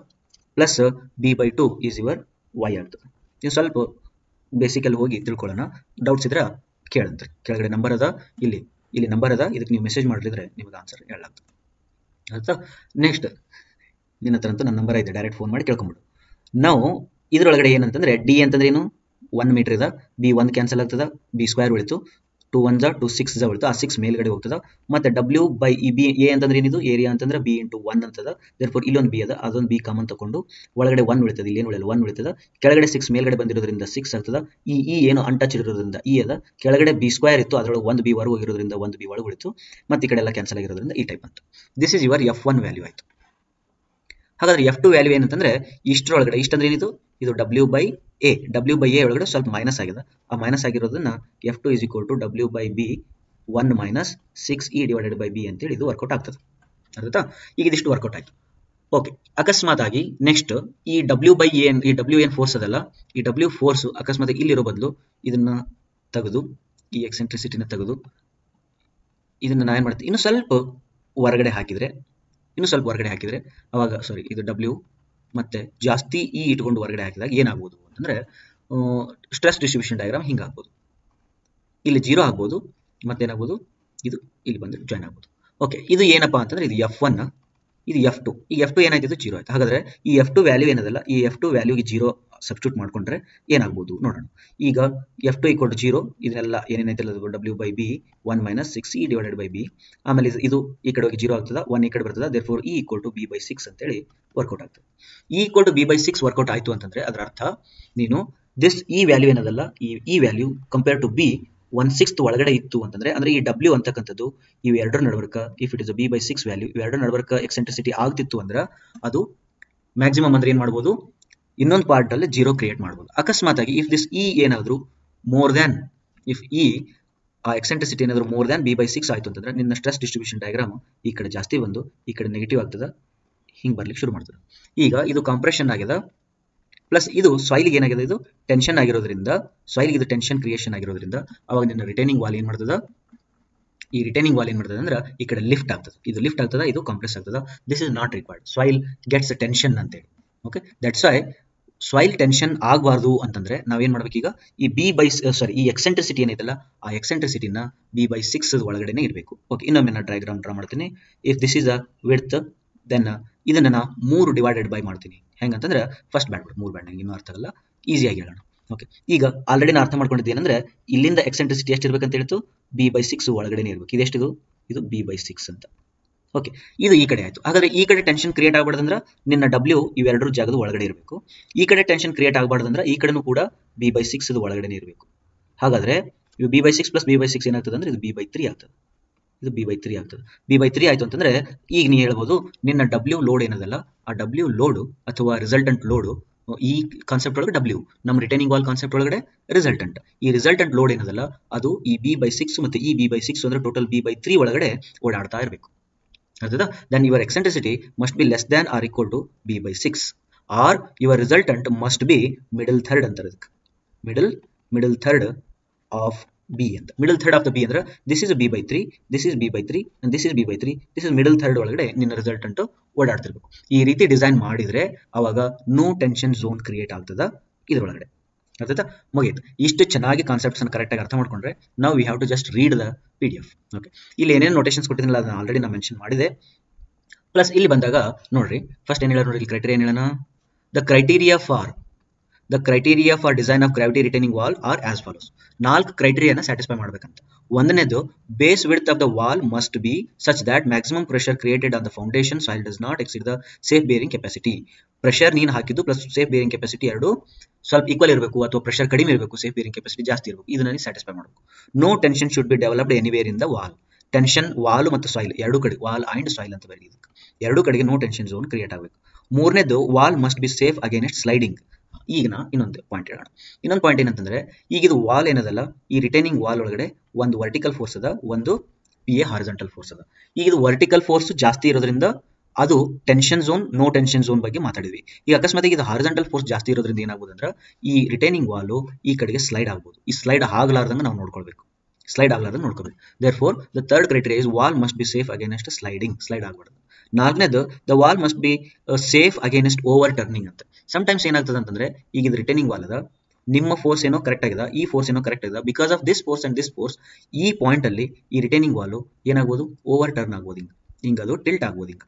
plus B by 2 is your Y ಆಗ್ತದೆ. ಇದು ಸ್ವಲ್ಪ ಬೇಸಿಕಲ್ಲಿ ಹೋಗಿ ತಿಳ್ಕೊಳ್ಳೋಣ. ಡೌಟ್ಸ್ ಇದ್ರೆ ಕೇಳಂತ್ರಿ. ಕೆಳಗಡೆ ನಂಬರ್ ಅದ, ಇಲ್ಲಿ ನಂಬರ್ ಅದ, ಇದಕ್ಕೆ ನೀವು ಮೆಸೇಜ್ ಮಾಡಿದ್ರೆ ನಿಮಗೆ ಆನ್ಸರ್ ಹೇಳಲಾಗ್ತದೆ. ಆಯ್ತಾ? ನೆಕ್ಸ್ಟ್ ನಿನ್ನ ಹತ್ರ ಅಂತೂ ನನ್ನ ನಂಬರ್ ಇದೆ, ಡೈರೆಕ್ಟ್ ಫೋನ್ ಮಾಡಿ ಕೇಳ್ಕೊಂಬಿಡು. ನಾವು ಇದರೊಳಗಡೆ ಏನಂತಂದ್ರೆ ಡಿ ಅಂತಂದ್ರೆ ಏನು? 1 ಮೀಟರ್ ಇದೆ, ಬಿ 1 ಕ್ಯಾನ್ಸಲ್ ಆಗ್ತದೆ, ಬಿ ಸ್ಕ್ವೇರ್ ಉಳಿತು, 2 1 2 6 ಉಳಿತು, ಆ 6 ಮೇಲ್ಗಡೆ ಹೋಗ್ತದ. ಮತ್ತೆ ಡಬ್ಲ್ಯೂ ಬೈ ಈ ಬಿ ಎ ಅಂತಂದ್ರೆ ಏನಿದು? ಏರಿಯಾ ಅಂತಂದ್ರೆ ಬಿ ಇಂಟು 1 ಅಂತದ. ದೇರ್ಫೋರ್ ಇಲ್ಲೊಂದು ಬಿ ಅದ, ಅದೊಂದು ಬಿ ಕಾಮನ್ ತಗೊಂಡು ಒಳಗಡೆ 1 ಉಳಿತದೆ, ಇಲ್ಲಿ ಏನು ಉಳಿಯಲ್ಲ, 1 ಉಳಿತದ. ಕೆಳಗಡೆ 6 ಮೇಲ್ಗಡೆ ಬಂದಿರೋದ್ರಿಂದ 6 ಆಗ್ತದ. ಈ ಏನು ಅನ್ಟಚ್ ಇರೋದ್ರಿಂದ ಇ ಅದ. ಕೆಳಗಡೆ ಬಿ ಸ್ಕ್ವೇರ್ ಇತ್ತು, ಅದರೊಳಗೆ 1 ಬಿ ಹೊರಗೆ ಹೋಗಿರೋದ್ರಿಂದ 1 ಬಿ ಒಳಗೆ ಉಳಿತು. ಮತ್ತೆ ಈ ಕಡೆ ಎಲ್ಲ ಕ್ಯಾನ್ಸಲ್ ಆಗಿರೋದ್ರಿಂದ ಈ ಟೈಪ್ ಅಂತ. This is your F 1 value ಆಯ್ತು. ಹಾಗಾದ್ರೆ ಎಫ್ 2 ವ್ಯಾಲ್ಯೂ ಏನಂತಂದ್ರೆ ಇಷ್ಟರೊಳಗಡೆ, ಇಷ್ಟಂದ್ರೆ ಏನಿದು? ಇದು W by A. W by A ಒಳಗಡೆ ಸ್ವಲ್ಪ ಮೈನಸ್ ಆಗಿದೆ. ಆ ಮೈನಸ್ ಆಗಿರೋದನ್ನ F 2 is equal to W by B 1 minus 6 E divided by B ಅಂತೇಳಿ ಇದು ವರ್ಕೌಟ್ ಆಗ್ತದೆ. ಅರ್ಥ? ಈಗ ಇದಿಷ್ಟು ವರ್ಕೌಟ್ ಆಯ್ತು. ಓಕೆ, ಅಕಸ್ಮಾತ್ ಆಗಿ ನೆಕ್ಸ್ಟ್ ಈ ಡಬ್ಲ್ಯೂ ಬೈ ಎನ್, ಈ ಡಬ್ಲ್ಯೂ ಏನ್ ಫೋರ್ಸ್ ಅದಲ್ಲ, ಈ ಡಬ್ಲ್ಯೂ ಫೋರ್ಸ್ ಅಕಸ್ಮಾತ್ ಇಲ್ಲಿರೋ ಬದಲು ಇದನ್ನ ತೆಗೆದು, ಈ ಎಕ್ಸೆಂಟ್ರಿಸಿಟಿನ ತೆಗೆದು ಇದನ್ನ ನಾ ಏನ್ ಮಾಡ್ತೀನಿ, ಇನ್ನು ಸ್ವಲ್ಪ ಹೊರಗಡೆ ಹಾಕಿದ್ರೆ ಅವಾಗ ಸಾರಿ ಇದು ಡಬ್ಲ್ಯೂ ಮತ್ತೆ ಜಾಸ್ತಿ ಇ ಇಟ್ಕೊಂಡು ಹೊರಗಡೆ ಹಾಕಿದಾಗ ಏನಾಗ್ಬೋದು ಅಂತಂದ್ರೆ ಸ್ಟ್ರೆಸ್ ಡಿಸ್ಟ್ರಿಬ್ಯೂಷನ್ ಡಯಾಗ್ರಾಮ್ ಹಿಂಗಾಗ್ಬೋದು. ಇಲ್ಲಿ 0 ಆಗ್ಬೋದು, ಮತ್ತೇನಾಗ್ಬೋದು, ಇದು ಇಲ್ಲಿ ಬಂದು ಜಾಯ್ನ್ ಆಗ್ಬೋದು. ಓಕೆ, ಇದು ಏನಪ್ಪಾ ಅಂತಂದ್ರೆ ಇದು ಎಫ್ 1, ಇದು ಎಫ್ 2. ಈ ಎಫ್ 2 ಏನಾಯ್ತು? 0 ಆಯ್ತು. ಹಾಗಾದ್ರೆ ಈ ಎಫ್ 2 ವ್ಯಾಲ್ಯೂ ಏನದಲ್ಲ, ಈ ಎಫ್ 2 ವ್ಯಾಲ್ಯೂಗೆ 0 ಸಬ್ಸ್ಟಿಟ್ಯೂಟ್ ಮಾಡ್ಕೊಂಡ್ರೆ ಏನಾಗ್ಬೋದು ನೋಡೋಣ. ಈಗ ಎಫ್ 2 ಈಕ್ವಲ್ ಟು 0, ಇದನ್ನೆಲ್ಲ ಏನೇನೈತಲ್ಲ W by B 1 minus 6 E divided by B. ಆಮೇಲೆ ಇದು ಈ ಕಡೆ ಹೋಗಿ 0 ಆಗ್ತದ, 1 ಈ ಕಡೆ ಬರ್ತದ. Therefore E equal to B by 6 ಅಂತೇಳಿ ವರ್ಕೌಟ್ ಆಗ್ತದೆ. E equal to B by 6 work out ಆಯ್ತು ಅಂತಂದ್ರೆ ಅದರ ಅರ್ಥ ನೀನು ದಿಸ್ ಈ ವ್ಯಾಲ್ಯೂ ಏನದಲ್ಲ, ಈ ವ್ಯಾಲ್ಯೂ ಕಂಪೇರ್ ಟು ಬಿ 1/6 ಒಳಗಡೆ ಇತ್ತು ಅಂತಂದ್ರೆ, ಅಂದ್ರೆ ಈ ಡಬ್ಲ್ಯೂ ಅಂತಕ್ಕಂಥದ್ದು ಇವು ಎರಡರ ನಡಬರ್ಕ, if it is B by 6 value, ಇವೆರಡರ ನಡಬರ್ಕ ಎಕ್ಸೆಂಟ್ರಿಸಿಟಿ ಆಗ್ತಿತ್ತು ಅಂದ್ರೆ ಅದು ಮ್ಯಾಕ್ಸಿಮಮ್ ಅಂದ್ರೆ ಏನ್ ಮಾಡ್ಬೋದು? ಇನ್ನೊಂದು ಪಾರ್ಟ್ ಅಲ್ಲಿ 0 ಕ್ರಿಯೇಟ್ ಮಾಡ್ಬೋದು. ಅಕಸ್ಮಾತ್ ಆಗಿ ಇಫ್ ದಿಸ್ ಇ ಏನಾದ್ರು ಮೋರ್ ದ್ಯಾನ್, ಇಫ್ ಇ ಆ ಎಕ್ಸೆಂಟ್ರಿಸಿಟಿ ಏನಾದ್ರು ಮೋರ್ ದ್ಯಾನ್ ಬಿ ಬೈ 6 ಆಯ್ತು ಅಂತಂದ್ರೆ ನಿನ್ನ ಸ್ಟ್ರೆಸ್ ಡಿಸ್ಟ್ರಿಬ್ಯೂಷನ್ ಡಯಾಗ್ರಾಮ್ ಈ ಕಡೆ ಜಾಸ್ತಿ ಬಂದು ಈ ಕಡೆ ನೆಗೆಟಿವ್ ಆಗ್ತದೆ, ಹಿಂಗೆ ಬರ್ಲಿಕ್ಕೆ ಶುರು ಮಾಡ್ತದೆ. ಈಗ ಇದು ಕಂಪ್ರೆಷನ್ ಆಗಿದೆ, ಪ್ಲಸ್ ಇದು ಸಾಯಿಲ್ಗೆ ಏನಾಗಿದೆ? ಇದು ಟೆನ್ಷನ್ ಆಗಿರೋದ್ರಿಂದ, ಸಾಯಿಲ್ಗೆ ಇದು ಟೆನ್ಷನ್ ಕ್ರಿಯೇಷನ್ ಆಗಿರೋದ್ರಿಂದ ಅವಾಗ ನಿನ್ನ ರಿಟೈನಿಂಗ್ ವಾಲ್ ಏನ್ ಮಾಡ್ತದ? ಈ ರಿಟೈನಿಂಗ್ ವಾಲ್ ಏನ್ ಮಾಡ್ತದೆ ಅಂದ್ರೆ ಈ ಕಡೆ ಲಿಫ್ಟ್ ಆಗ್ತದೆ, ಇದು ಲಿಫ್ಟ್ ಆಗ್ತದ, ಇದು ಕಂಪ್ರೆಸ್ ಆಗ್ತದ. This is not required. Soil gets tension ಅಂತೇಳಿ. Okay, that's why soil tension ಆಗಬಾರ್ದು ಅಂತಂದ್ರೆ ನಾವೇನ್ ಮಾಡ್ಬೇಕು? ಈಗ ಈ ಬಿ ಬೈ ಈ ಎಕ್ಸೆಂಟ್ರಿಸಿಟಿ ಏನೈತಲ್ಲ, ಆ ಎಕ್ಸೆಂಟ್ರಿಸಿಟಿನ ಬಿ ಬೈ 6 ಒಳಗಡೆನೆ ಇರಬೇಕು. ಓಕೆ, ಇನ್ನೊಮ್ಮೆ ನಾನು ಡಯಾಗ್ರಾಮ್ ಡ್ರಾ ಮಾಡ್ತೀನಿ. If this is a width, then ಇದನ್ನ ನಾ 3 ಡಿವೈಡೆಡ್ ಬೈ ಮಾಡ್ತೀನಿ. ಹೆಂಗಂತಂದ್ರೆ ಫಸ್ಟ್ ಬ್ಯಾಂಡ್ 3 ಬ್ಯಾಂಡ್, ಇನ್ನೂ ಅರ್ಥ ಆಗಲ್ಲ, ಈಸಿಯಾಗಿ ಹೇಳೋಣ. ಓಕೆ, ಈಗ ಆಲ್ರೆಡಿ ನಾನು ಅರ್ಥ ಮಾಡ್ಕೊಂಡಿದ್ದೆ ಏನಂದ್ರೆ ಇಲ್ಲಿಂದ ಎಕ್ಸೆಂಟ್ರಿಸಿಟಿ ಎಷ್ಟು ಇರ್ಬೇಕಂತ ಹೇಳಿತು? ಬಿ ಬೈ 6 ಒಳಗಡೆನೆ ಇರಬೇಕು. ಇದೆಷ್ಟಿದು? ಇದು ಬಿ ಬೈ 6 ಅಂತ. ಓಕೆ, ಇದು ಈ ಕಡೆ ಆಯ್ತು. ಹಾಗಾದ್ರೆ ಈ ಕಡೆ ಟೆನ್ಷನ್ ಕ್ರಿಯೇಟ್ ಆಗಬಾರ್ದಂದ್ರೆ ನಿನ್ನ ಡಬ್ಲ್ಯೂ ಇವೆರಡರ ಜಾಗದ ಒಳಗಡೆ ಇರಬೇಕು. ಈ ಕಡೆ ಟೆನ್ಷನ್ ಕ್ರಿಯೇಟ್ ಆಗಬಾರ್ದಂದ್ರೆ ಈ ಕಡೆನೂ ಕೂಡ ಬಿ ಬೈ 6 ಒಳಗಡೆ ಇರಬೇಕು. ಹಾಗಾದ್ರೆ ಇದು B by 6 plus B by 6 ಏನಾಗ್ತದೆ ಅಂದ್ರೆ ಇದು ಬಿ ಬೈ 3 ಆಗ್ತದೆ. ಇದು ಬಿ ಬೈ 3 ಆಗ್ತದೆ. ಬಿ ಬೈ 3 ಆಯ್ತು ಅಂತಂದ್ರೆ ಈಗ ನೀವು ಹೇಳ್ಬೋದು ನಿನ್ನ ಡಬ್ಲ್ಯೂ ಲೋಡ್ ಏನದಲ್ಲ, ಆ ಡಬ್ಲ್ಯೂ ಲೋಡು ಅಥವಾ ರಿಸಲ್ಟೆಂಟ್ ಲೋಡು, ಈ ಕಾನ್ಸೆಪ್ಟ್ ಒಳಗೆ ಡಬ್ಲ್ಯೂ, ನಮ್ಮ ರಿಟೈನಿಂಗ್ ವಾಲ್ ಕಾನ್ಸೆಪ್ಟ್ ಒಳಗಡೆ ರಿಸಲ್ಟೆಂಟ್. ಈ ರಿಸಲ್ಟೆಂಟ್ ಲೋಡ್ ಏನದಲ್ಲ ಅದು ಈ ಬಿ ಬೈ 6 ಮತ್ತೆ ಈ ಬಿ ಬೈ 6 ಅಂದ್ರೆ ಟೋಟಲ್ ಬಿ ಬೈ 3 ಒಳಗಡೆ ಓಡಾಡ್ತಾ ಇರಬೇಕು. ಅರ್ಥದ? Then your eccentricity must be less than or equal to B by 6 or your resultant must be middle third ಅಂತಾರೆ. ಅದಕ್ಕೆ ಮಿಡಲ್ ಥರ್ಡ್ ಆಫ್ ಬಿ ಅಂತ. Middle third of the B ಅಂದ್ರೆ this is B by 3, this is B by 3 and this is B by 3, this is middle third ಒಳಗಡೆ ನಿನ್ನ resultant ಓಡಾಡ್ತಿರ್ಬೇಕು. ಈ ರೀತಿ design ಮಾಡಿದ್ರೆ ಅವಾಗ ನೋ ಟೆನ್ಷನ್ ಝೋನ್ ಕ್ರಿಯೇಟ್ ಆಗ್ತದ ಇದ್ರೊಳಗಡೆ. ಅರ್ಥಾತ್ ಮುಗಿಯಿತು. ಇಷ್ಟು ಚೆನ್ನಾಗಿ ಕಾನ್ಸೆಪ್ಟ್ಸ್ ಅನ್ನು ಕರೆಕ್ಟಾಗಿ ಅರ್ಥ ಮಾಡ್ಕೊಂಡ್ರೆ ನಾವು we have to just read the PDF. Okay, ಇಲ್ಲಿ ಏನೇನು ನೋಟೇಷನ್ಸ್ ಕೊಟ್ಟಿದ್ದಿಲ್ಲ ಅದನ್ನ ಆಲ್ರೆಡಿ ನಾನು ಮೆನ್ಷನ್ ಮಾಡಿದೆ. ಪ್ಲಸ್ ಇಲ್ಲಿ ಬಂದಾಗ ನೋಡ್ರಿ, ಫಸ್ಟ್ ಏನು ಹೇಳೋಣ ನೋಡಿ, ಇಲ್ಲಿ ಕ್ರೈಟೀರಿಯಾ ಏನು ಹೇಳೋಣ? The criteria for design of gravity retaining wall are as follows. 4 ಕ್ರೈಟೀರಿಯಾನ ಸ್ಯಾಟಿಸ್ಫೈ ಮಾಡ್ಬೇಕಂತ. ಒಂದನೇದು base width of the wall must be such that maximum pressure created on the foundation soil does not exceed the safe bearing capacity. Pressure ನೀನು ಹಾಕಿದ್ದು plus safe bearing capacity ಎರಡು ಸ್ವಲ್ಪ equal ಇರಬೇಕು, ಅಥವಾ pressure ಕಡಿಮೆ ಇರಬೇಕು, ಸೇಫ್ ಬೇರಿಂಗ್ ಕೆಪಾಸಿಟಿ ಜಾಸ್ತಿ ಇರಬೇಕು. ಇದನ್ನ ನೀವು ಸ್ಯಾಟಿಸ್ಫೈ ಮಾಡಬೇಕು. No tension should be developed anywhere in the wall. Tension wall ಮತ್ತು ಸಾಯಿಲ್ ಎರಡು ಕಡೆ, ವಾಲ್ ಅಂಡ್ ಸಾಯಿಲ್ ಅಂತ ಬರೀ, ಎರಡು ಕಡೆಗೆ ನೋ ಟೆನ್ಷನ್ ಝೋನ್ ಕ್ರಿಯೇಟ್ ಆಗಬೇಕು. ಮೂರನೇದು wall must be safe against sliding. ಈಗ ಇನ್ನೊಂದು ಪಾಯಿಂಟ್ ಹೇಳೋಣ. ಇನ್ನೊಂದು ಪಾಯಿಂಟ್ ಏನಂತಂದ್ರೆ, ಈಗ ಇದು ವಾಲ್ ಏನದಲ್ಲ, ಈ ರಿಟೈನಿಂಗ್ ವಾಲ್ ಒಳಗಡೆ ಒಂದು ವರ್ಟಿಕಲ್ ಫೋರ್ಸ್ ಅದ, ಒಂದು PA ಹಾರಿಜಾಂಟಲ್ ಫೋರ್ಸ್ ಅದ. ಈಗ ಇದು ವರ್ಟಿಕಲ್ ಫೋರ್ಸ್ ಜಾಸ್ತಿ ಇರೋದ್ರಿಂದ ಅದು tension zone, no tension zone ಬಗ್ಗೆ ಮಾತಾಡಿದ್ವಿ. ಈಗ ಅಕಸ್ಮಾತ್ ಇದು ಹಾರಿಜಾಂಟಲ್ ಫೋರ್ಸ್ ಜಾಸ್ತಿ ಇರೋದ್ರಿಂದ ಏನಾಗ್ಬೋದು ಅಂದ್ರೆ, ಈ ರಿಟೈನಿಂಗ್ ವಾಲು ಈ ಕಡೆಗೆ ಸ್ಲೈಡ್ ಆಗ್ಬೋದು. ಈ ಸ್ಲೈಡ್ ಆಗಲಾರ್ದಂಗೆ ನಾವು ನೋಡ್ಕೊಳ್ಬೇಕು, ಸ್ಲೈಡ್ ಆಗಲಾರ್ದಂಗೆ ನೋಡ್ಕೋಬೇಕು. Therefore the third criteria is wall must be safe against sliding, slide ಆಗಬಾರ್ದು. ನಾಲ್ಕನೇದು the wall must be safe against over turning ಅಂತ. ಸಮ್ಟೈಮ್ಸ್ ಏನಾಗ್ತದೆ ಅಂತಂದ್ರೆ, ಈಗ ಇದು ರಿಟೈನಿಂಗ್ ವಾಲ್ ಅದ, ನಿಮ್ಮ ಫೋರ್ಸ್ ಏನೋ ಕರೆಕ್ಟ್ ಆಗಿದೆ, ಈ ಫೋರ್ಸ್ ಏನೋ ಕರೆಕ್ಟ್ ಆಗಿದೆ, because of this force and this force ಈ ಪಾಯಿಂಟ್ ಅಲ್ಲಿ ಈ ರಿಟೈನಿಂಗ್ ವಾಲು ಏನಾಗ್ಬೋದು, ಓವರ್ ಟರ್ನ್ ಆಗ್ಬೋದು. ಹಿಂಗ ಅದು ಟಿಲ್ಟ್ ಆಗ್ಬೋದು. ಹಿಂಗ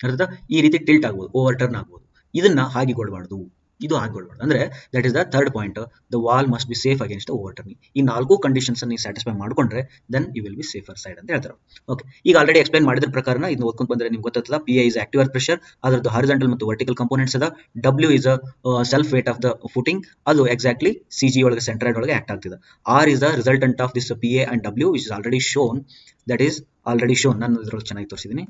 ಅರ್ಥ, ಈ ರೀತಿ ಟಿಲ್ಟ್ ಆಗ್ಬೋದು, ಓವರ್ ಟರ್ನ್ ಆಗ್ಬೋದು. ಇದನ್ನ ಹಾಗಿಗೊಳ್ಬಾರ್ದು, ಇದು ಆಗಿಗೊಳ್ಬಾರ್ದು. ಅಂದ್ರೆ that is the third point, the wall must be safe against overturning. ಈ ನಾಲ್ಕು ಕಂಡೀಷನ್ಸ್ ನೀವು ಸ್ಯಾಟಿಸ್ಫೈ ಮಾಡ್ಕೊಂಡ್ರೆ then you will be safer side ಅಂತ ಹೇಳ್ತಾರೆ. ಓಕೆ, ಈಗ ಆಲ್ರೆಡಿ ಎಕ್ಸ್ಪ್ಲೈನ್ ಮಾಡಿದ್ರ ಪ್ರಕಾರ ಇದನ್ನ ಓದ್ಕೊಂಡು ಬಂದ್ರೆ ನಿಮ್ಗೆ ಗೊತ್ತಾಗ್ತದ. PA is active earth pressure, ಅದರದ್ದು ಹಾರಿಜಾಂಟಲ್ ಮತ್ತು ವರ್ಟಿಕಲ್ ಕಂಪೋನೆಂಟ್ಸ್ ಅದ. W is self weight of the footing, ಅದು ಎಕ್ಸಾಕ್ಟ್ಲಿ CG ಒಳಗೆ ಸೆಂಟ್ರಾಯ್ಡ್ ಒಳಗೆ ಆಕ್ಟ್ ಆಗ್ತದೆ. R is the resultant of this PA and W which is already shown, that is already shown. ನಾನು ಇದರಲ್ಲಿ ಚೆನ್ನಾಗಿ ತೋರಿಸಿದ್ದೀನಿ.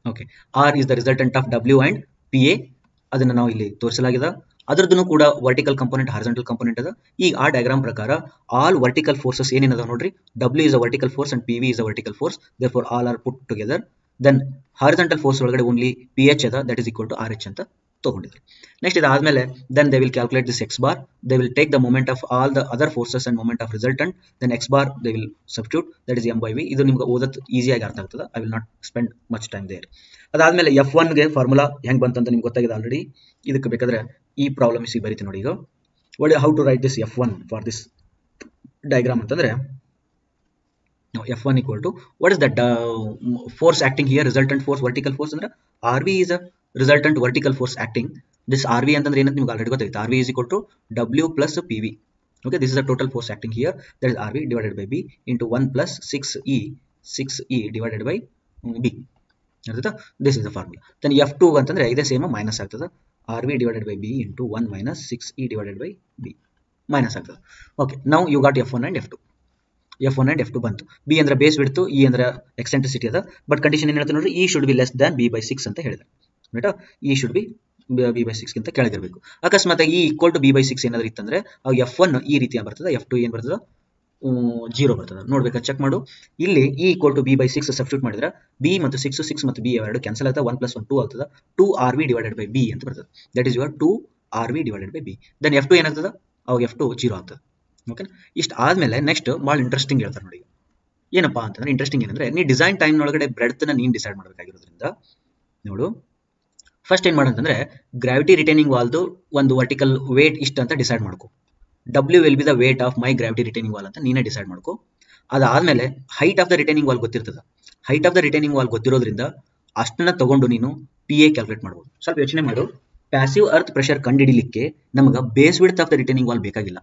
Okay, R is the resultant of W and PA, ಅದನ್ನು ನಾವು ಇಲ್ಲಿ ತೋರಿಸಲಾಗಿದೆ. ಅದರದ್ದು ಕೂಡ ವರ್ಟಿಕಲ್ ಕಂಪೋನೆಂಟ್, ಹಾರಿಜಾಂಟಲ್ ಕಂಪೋನೆಂಟ್ ಅದ. ಈಗ ಆ ಡಯಾಗ್ರಾಮ್ ಪ್ರಕಾರ ಆಲ್ ವರ್ಟಿಕಲ್ ಫೋರ್ಸಸ್ ಏನೇನದ ನೋಡ್ರಿ, W is a vertical force and PV is a vertical force, therefore all are put together. Then horizontal force ಒಳಗಡೆ ಓನ್ಲಿ PH ಅದ, that is equal to RH ಅಂತ ತಗೊಂಡಿದ್ರು. ನೆಕ್ಸ್ಟ್ ಇದಾದ್ಮೇಲೆ then they will calculate this X bar, they will take the moment of all the other forces and moment of resultant, then X bar they will substitute, that is M/V. ಇದು ನಿಮ್ಗೆ ಓದತ್ ಈಸಿಯಾಗಿ ಅರ್ಥ ಆಗ್ತದೆ. I will not spend much time there. ಅದಾದ್ಮೇಲೆ F1 ಗೆ formula ಹೆಂಗ್ ಬಂತಂತ ನಿಮ್ಗೆ ಗೊತ್ತಾಗಿದೆ ಆಲ್ರೆಡಿ. ಇದಕ್ಕೆ ಬೇಕಾದ್ರೆ ಈ ಪ್ರಾಬ್ಲಮ್ಸ್ ಈಗ ಬರೀತೀನಿ ನೋಡಿ. ಈಗ ಒಳ್ಳೆ how to write this F1 for this diagram ಅಂತಂದ್ರೆ, F1 equal to what is that force acting here, resultant force, vertical force ಅಂದ್ರೆ RV is a resultant vertical force acting. This RV ಅಂತಂದ್ರೆ ಏನಂತ ನಿಮ್ಗೆ ಆಲ್ರೆಡಿ ಗೊತ್ತಾಯ್ತು. RV is equal to W plus PV. Okay, this is the total force acting here, that is RV divided by B into 1 plus 6E divided by B. ಅರ್ಥಾಯ್ತಾ? This is the formula. Then F2 ಅಂತಂದ್ರೆ ಇದೇ same minus ಆಗ್ತದೆ, RV divided by B into 1 minus 6E divided by B minus ಆಗ್ತದೆ. Okay, ನಾವು you got F1 and F2. F1 and F2 ಬಂತು. B ಅಂದ್ರೆ base ಬಿಡ್ತು, E ಅಂದ್ರೆ eccentricity ಅದ. ಬಟ್ ಕಂಡೀಷನ್ ಏನು ಹೇಳ್ತಾರೆ ನೋಡ್ರಿ, E should be less than B/6 ಅಂತ ಹೇಳಿದ್ರೆ, right? E should be B/6 ಗಿಂತ ಕೆಳಗಿರಬೇಕು. ಅಕಸ್ಮಾತ್ E equal to B/6 ಏನಾದ್ರು ಇತ್ತಂದ್ರೆ ಅವಾಗ F1 ಈ ರೀತಿ ಬರ್ತದೆ, F2 ಏನ್ ಬರ್ತದೆ, 0 ಬರ್ತದೆ. ನೋಡ್ಬೇಕಾ, ಚೆಕ್ ಮಾಡು. ಇಲ್ಲಿ E equal to B/6 substitute ಮಾಡಿದ್ರೆ B ಮತ್ತು 6 ಮತ್ತು B ಎರಡು ಕ್ಯಾನ್ಸಲ್ ಆಗ್ತದೆ. 1 + 1 2 ಆಗ್ತದೆ. 2RV divided by B ಅಂತ ಬರ್ತದೆ. That is your 2RV divided by B. Then F2 ಏನಾಗ್ತದೆ, ಅವಾಗ F2 0 ಆಗ್ತದೆ. ಓಕೆ, ಇಷ್ಟು ಆದ್ಮೇಲೆ ನೆಕ್ಸ್ಟ್ ಭಾಳ ಇಂಟ್ರೆಸ್ಟಿಂಗ್ ಹೇಳ್ತಾರೆ ನೋಡಿ. ಏನಪ್ಪಾ ಅಂತಂದ್ರೆ, ಇಂಟ್ರೆಸ್ಟಿಂಗ್ ಏನಂದ್ರೆ, ನೀ ಡಿಸೈನ್ ಟೈಮ್ ಒಳಗಡೆ ಬ್ರೆಡ್ತ್ನ ನೀನು ಡಿಸೈಡ್ ಮಾಡಬೇಕಾಗಿರೋದ್ರಿಂದ ನೋಡು, ಫಸ್ಟ್ ಏನ್ ಮಾಡಂತಂದ್ರೆ ಗ್ರಾವಿಟಿ ರಿಟೈನಿಂಗ್ ವಾಲ್ದು ಒಂದು ವರ್ಟಿಕಲ್ ವೇಟ್ ಇಷ್ಟ ಅಂತ ಡಿಸೈಡ್ ಮಾಡ್ಕೊ. W will be the weight of my gravity retaining wall ಅಂತ ನೀನೇ ಡಿಸೈಡ್ ಮಾಡ್ಕೊ. ಅದಾದ್ಮೇಲೆ height of the retaining wall ಗೊತ್ತಿರ್ತದ. Height of the retaining wall ಗೊತ್ತಿರೋದ್ರಿಂದ ಅಷ್ಟನ್ನ ತಗೊಂಡು ನೀನು PA ಕ್ಯಾಲ್ಕುಲೇಟ್ ಮಾಡ್ಬೋದು. ಸ್ವಲ್ಪ ಯೋಚನೆ ಮಾಡು. ಪ್ಯಾಸಿವ್ ಅರ್ತ್ ಪ್ರೆಷರ್ ಕಂಡುಹಿಡಿಲಿಕ್ಕೆ ನಮಗೆ base width of the retaining wall ಬೇಕಾಗಿಲ್ಲ.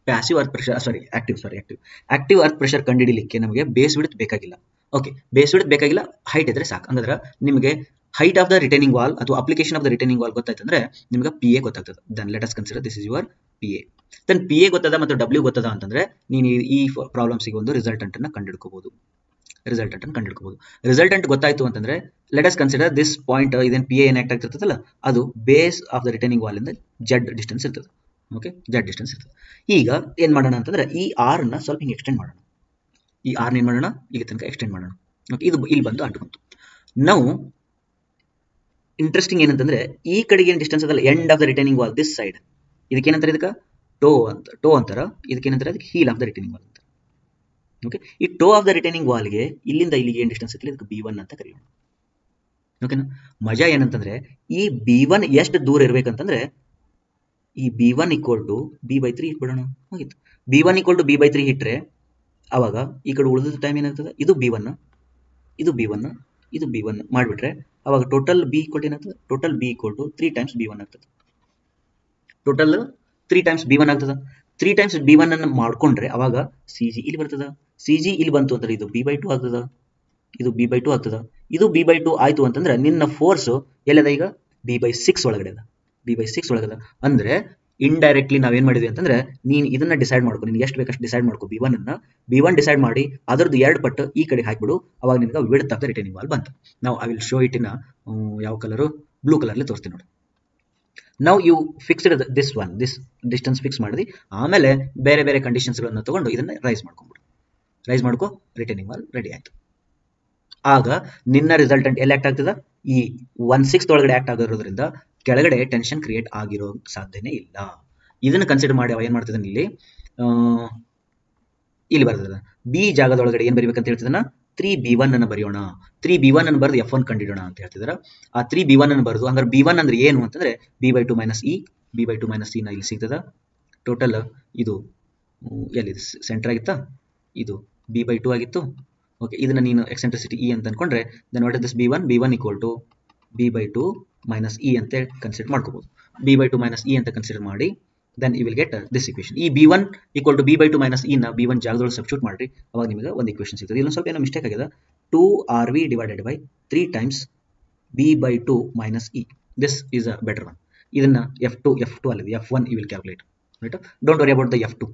Passive earth pressure active earth pressure ಕಂಡುಹಿಡಿಲಿಕ್ಕೆ ನಮಗೆ ಬೇಸ್ ವಿಡ್ತ್ ಬೇಕಾಗಿಲ್ಲ. ಓಕೆ, ಬೇಸ್ ವಿಡ್ತ್ ಬೇಕಾಗಿಲ್ಲ, ಹೈಟ್ ಇದ್ರೆ ಸಾಕು. ಹಂಗಂದ್ರೆ ನಿಮಗೆ height of the retaining wall ಅಥವಾ application of the retaining wall ಗೊತ್ತಾಯ್ತಂದ್ರೆ ನಿಮಗೆ PA ಗೊತ್ತಾಗ್ತದೆ. Then let us consider this is your PA. Then PA ಗೊತ್ತದ ಮತ್ತು W ಗೊತ್ತದ ಅಂತಂದ್ರೆ ನೀನು ಈ ಪ್ರಾಬ್ಲಮ್ಸ್ಗೆ ಒಂದು ರಿಸಲ್ಟೆಂಟ್ ಅನ್ನು ಕಂಡುಹಿಡ್ಕೋಬಹುದು. ರಿಸಲ್ಟೆಂಟ್ ಗೊತ್ತಾಯ್ತು ಅಂತಂದ್ರೆ let us consider this point. ಇದೇನು PA ಏನ್ ಆಕ್ಟ್ ಆಗ್ತಿರ್ತದಲ್ಲ, ಅದು base of the retaining wall ಇಂದ Z ಡಿಸ್ಟೆನ್ಸ್ ಇರ್ತದೆ. ಓಕೆ, Z ಡಿಸ್ಟೆನ್ಸ್ ಇರ್ತದೆ. ಈಗ ಏನ್ ಮಾಡೋಣ ಅಂತಂದ್ರೆ ಈ R ನ ಸ್ವಲ್ಪ ಹಿಂಗೆ ಎಕ್ಸ್ಟೆಂಡ್ ಮಾಡೋಣ. ಈ R ನ ಏನ್ ಮಾಡೋಣ, ಇಲ್ಲಿ ತನಕ ಎಕ್ಸ್ಟೆಂಡ್ ಮಾಡೋಣ. ಓಕೆ, ಇದು ಇಲ್ಲಿ ಬಂದು ಅಂಟ್ಕೊಂತು. ನಾವು ಇಂಟ್ರೆಸ್ಟಿಂಗ್ ಏನಂತಂದ್ರೆ ಈ ಕಡೆಗೆ ಏನು ಡಿಸ್ಟೆನ್ಸ್ ಅದಲ್ಲ, end of the retaining wall this side, ಇದಕ್ಕೇನಂತಾರೆ, ಇದಕ್ಕೆ ಟೋ ಅಂತಾರ. ಇದಕ್ಕೇನಂತಾರೆ, ಅದಕ್ಕೆ heel of the retaining wall ಅಂತ. ಓಕೆ, ಈ ಟೋ ಆಫ್ ದ ರಿಟೈನಿಂಗ್ ವಾಲ್ಗೆ ಇಲ್ಲಿಂದ ಇಲ್ಲಿಗೆ ಏನು ಡಿಸ್ಟೆನ್ಸ್ ಇರಲಿ, ಇದಕ್ಕೆ B1 ಅಂತ ಕರೆಯೋಣ. ಓಕೆನಾ? ಮಜಾ ಏನಂತಂದ್ರೆ ಈ B1 ಎಷ್ಟು ದೂರ ಇರ್ಬೇಕಂತಂದ್ರೆ ಈ B1 equal to B/3 ಇಟ್ಬಿಡೋಣ, ಹೋಗಿತ್ತು. B1 equal to B/3 ಇಟ್ರೆ ಅವಾಗ ಈ ಕಡೆ ಉಳಿದ ಟೈಮ್ ಏನಾಗ್ತದೆ, ಇದು B1 ಇದು B1 ಇದು B1 ಮಾಡಿಬಿಟ್ರೆ ಅವಾಗ ಟೋಟಲ್ B equal to ಏನಾಗ್ತದೆ, total B equal to 3 times B1 ಆಗ್ತದೆ. ಟೋಟಲ್ 3 times B1 ಆಗ್ತದೆ. 3 ಟೈಮ್ಸ್ B1 ಅನ್ನು ಮಾಡ್ಕೊಂಡ್ರೆ ಅವಾಗ CG ಇಲ್ಲಿ ಬರ್ತದ. CG ಇಲ್ಲಿ ಬಂತು ಅಂದ್ರೆ ಇದು B/2 ಆಗ್ತದ, ಇದು B/2 ಆಗ್ತದ. ಇದು B/2 ಆಯ್ತು ಅಂತಂದ್ರೆ ನಿನ್ನ ಫೋರ್ಸ್ ಎಲ್ಲದ ಈಗ B/6 ಒಳಗಡೆ ಅದ, B/6 ಒಳಗದ. ಅಂದ್ರೆ ಇಂಡೈರೆಕ್ಟ್ಲಿ ನಾವೇನ್ ಮಾಡಿದ್ವಿ ಅಂತಂದ್ರೆ ನೀನು ಇದನ್ನ ಡಿಸೈಡ್ ಮಾಡ್ಕೊ, ನಿನ್ಗೆ ಎಷ್ಟು ಬೇಕಷ್ಟು ಡಿಸೈಡ್ ಮಾಡ್ಕೊ. B1 ಡಿಸೈಡ್ ಮಾಡಿ ಅದರದ್ದು 2 ಪಟ್ಟು ಈ ಕಡೆ ಹಾಕ್ಬಿಡು, ಅವಾಗ ನಿನ್ಗೆ width of the retaining wall ಬಂತು. ನಾವು I will show it in ಯಾವ ಕಲರು, ಬ್ಲೂ ಕಲರ್ಲಿ ತೋರಿಸ್ತೀನಿ ನೋಡಿ. ನಾವು you fixed this distance fix ಮಾಡಿದ್ವಿ, ಆಮೇಲೆ ಬೇರೆ ಬೇರೆ ಕಂಡೀಷನ್ಸ್ಗಳನ್ನು ತಗೊಂಡು ಇದನ್ನ ರೈಸ್ ಮಾಡ್ಕೊ, ರಿಟೈನಿಂಗ್ ವಾಲ್ ರೆಡಿ ಆಯ್ತು. ಆಗ ನಿನ್ನ ರಿಸಲ್ಟೆಂಟ್ ಎಲ್ಲಿ ಆಕ್ಟ್ ಆಗ್ತದ, ಈ 1/6 ಒಳಗಡೆ ಆಕ್ಟ್ ಆಗಿರೋದ್ರಿಂದ ಕೆಳಗಡೆ ಟೆನ್ಷನ್ ಕ್ರಿಯೇಟ್ ಆಗಿರೋ ಸಾಧ್ಯನೇ ಇಲ್ಲ. ಇದನ್ನ ಕನ್ಸಿಡರ್ ಮಾಡಿ ಅವ ಏನ್ ಮಾಡ್ತಿದ್ದಾನೆ ಇಲ್ಲಿ ಬರ್ತದ ಬಿ ಜಾಗದೊಳಗಡೆ ಏನ್ ಬರಿಬೇಕಂತ ಹೇಳ್ತಿದ್ದಾನ, 3B1 ಅನ್ನು ಬರೆಯೋಣ. 3B1 ಅನ್ನು ಬರೆದು F1 ಕಂಡಿಡೋಣ ಅಂತ ಹೇಳ್ತಿದಾರ. ಆ 3B1 ಅನ್ನು ಬರೆದು, ಹಂಗಾರೆ B1 ಅಂದ್ರೆ ಏನು ಅಂತಂದ್ರೆ B/2 minus E, B/2 minus E ನ ಇಲ್ಲಿ ಸಿಗ್ತದ. ಟೋಟಲ್ ಇದು ಎಲ್ಲಿದೆ ಸೆಂಟರ್ ಆಗಿತ್ತಾ, ಇದು B/2 ಆಗಿತ್ತು. ಓಕೆ, ಇದನ್ನ ನೀನು ಎಕ್ಸೆಂಟ್ರಿಸಿಟಿ ಇ ಅಂತ ಅನ್ಕೊಂಡ್ರೆ then what is this B1 equal to B/2 minus e ಅಂತ ಕನ್ಸಿಡರ್ ಮಾಡ್ಕೋಬಹುದು. B/2 ಮೈನಸ್ ಇ ಅಂತ ಕನ್ಸಿಡರ್ ಮಾಡಿ then you will get this equation. ಈ B1 equal to B/2 minus e ನ B1 ಜಾಗದೊಳಗೆ ಸಬ್ಸ್ಟಿಟ್ಯೂಟ್ ಮಾಡ್ರಿ, ಅವಾಗ ನಿಮಗೆ ಒಂದು ಈಕ್ವೇಷನ್ ಸಿಗ್ತದೆ. ಇಲ್ಲೊಂದು ಸ್ವಲ್ಪ ಏನೋ ಮಿಸ್ಟೇಕ್ ಆಗಿದೆ, 2RV divided by 3 times B/2 minus e. This is a better one. ಇದನ್ನ F2 ಅಲ್ಲಿದೆ, F1 you will calculate. Right? Don't worry about the F2.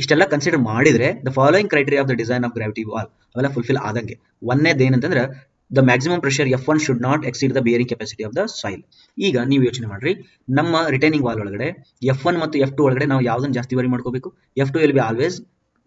ಇಷ್ಟೆಲ್ಲ ಕನ್ಸಿಡರ್ ಮಾಡಿದ್ರೆ the following criteria of the design of gravity wall ಅವೆಲ್ಲ fulfil ಆದಂಗೆ. ಒಂದೇದು ಏನಂತಂದ್ರೆ the maximum pressure F1 should not exceed the bearing capacity of the soil. ಈಗ ನೀವು ಯೋಚನೆ ಮಾಡ್ರಿ, ನಮ್ಮ ರಿಟೈನಿಂಗ್ ವಾಲ್ ಒಳಗಡೆ F1 ಮತ್ತು F2 ಒಳಗಡೆ ನಾವು ಯಾವ್ದನ್ನ ಜಾಸ್ತಿ ವರಿ ಮಾಡ್ಕೋಬೇಕು, F2 will be always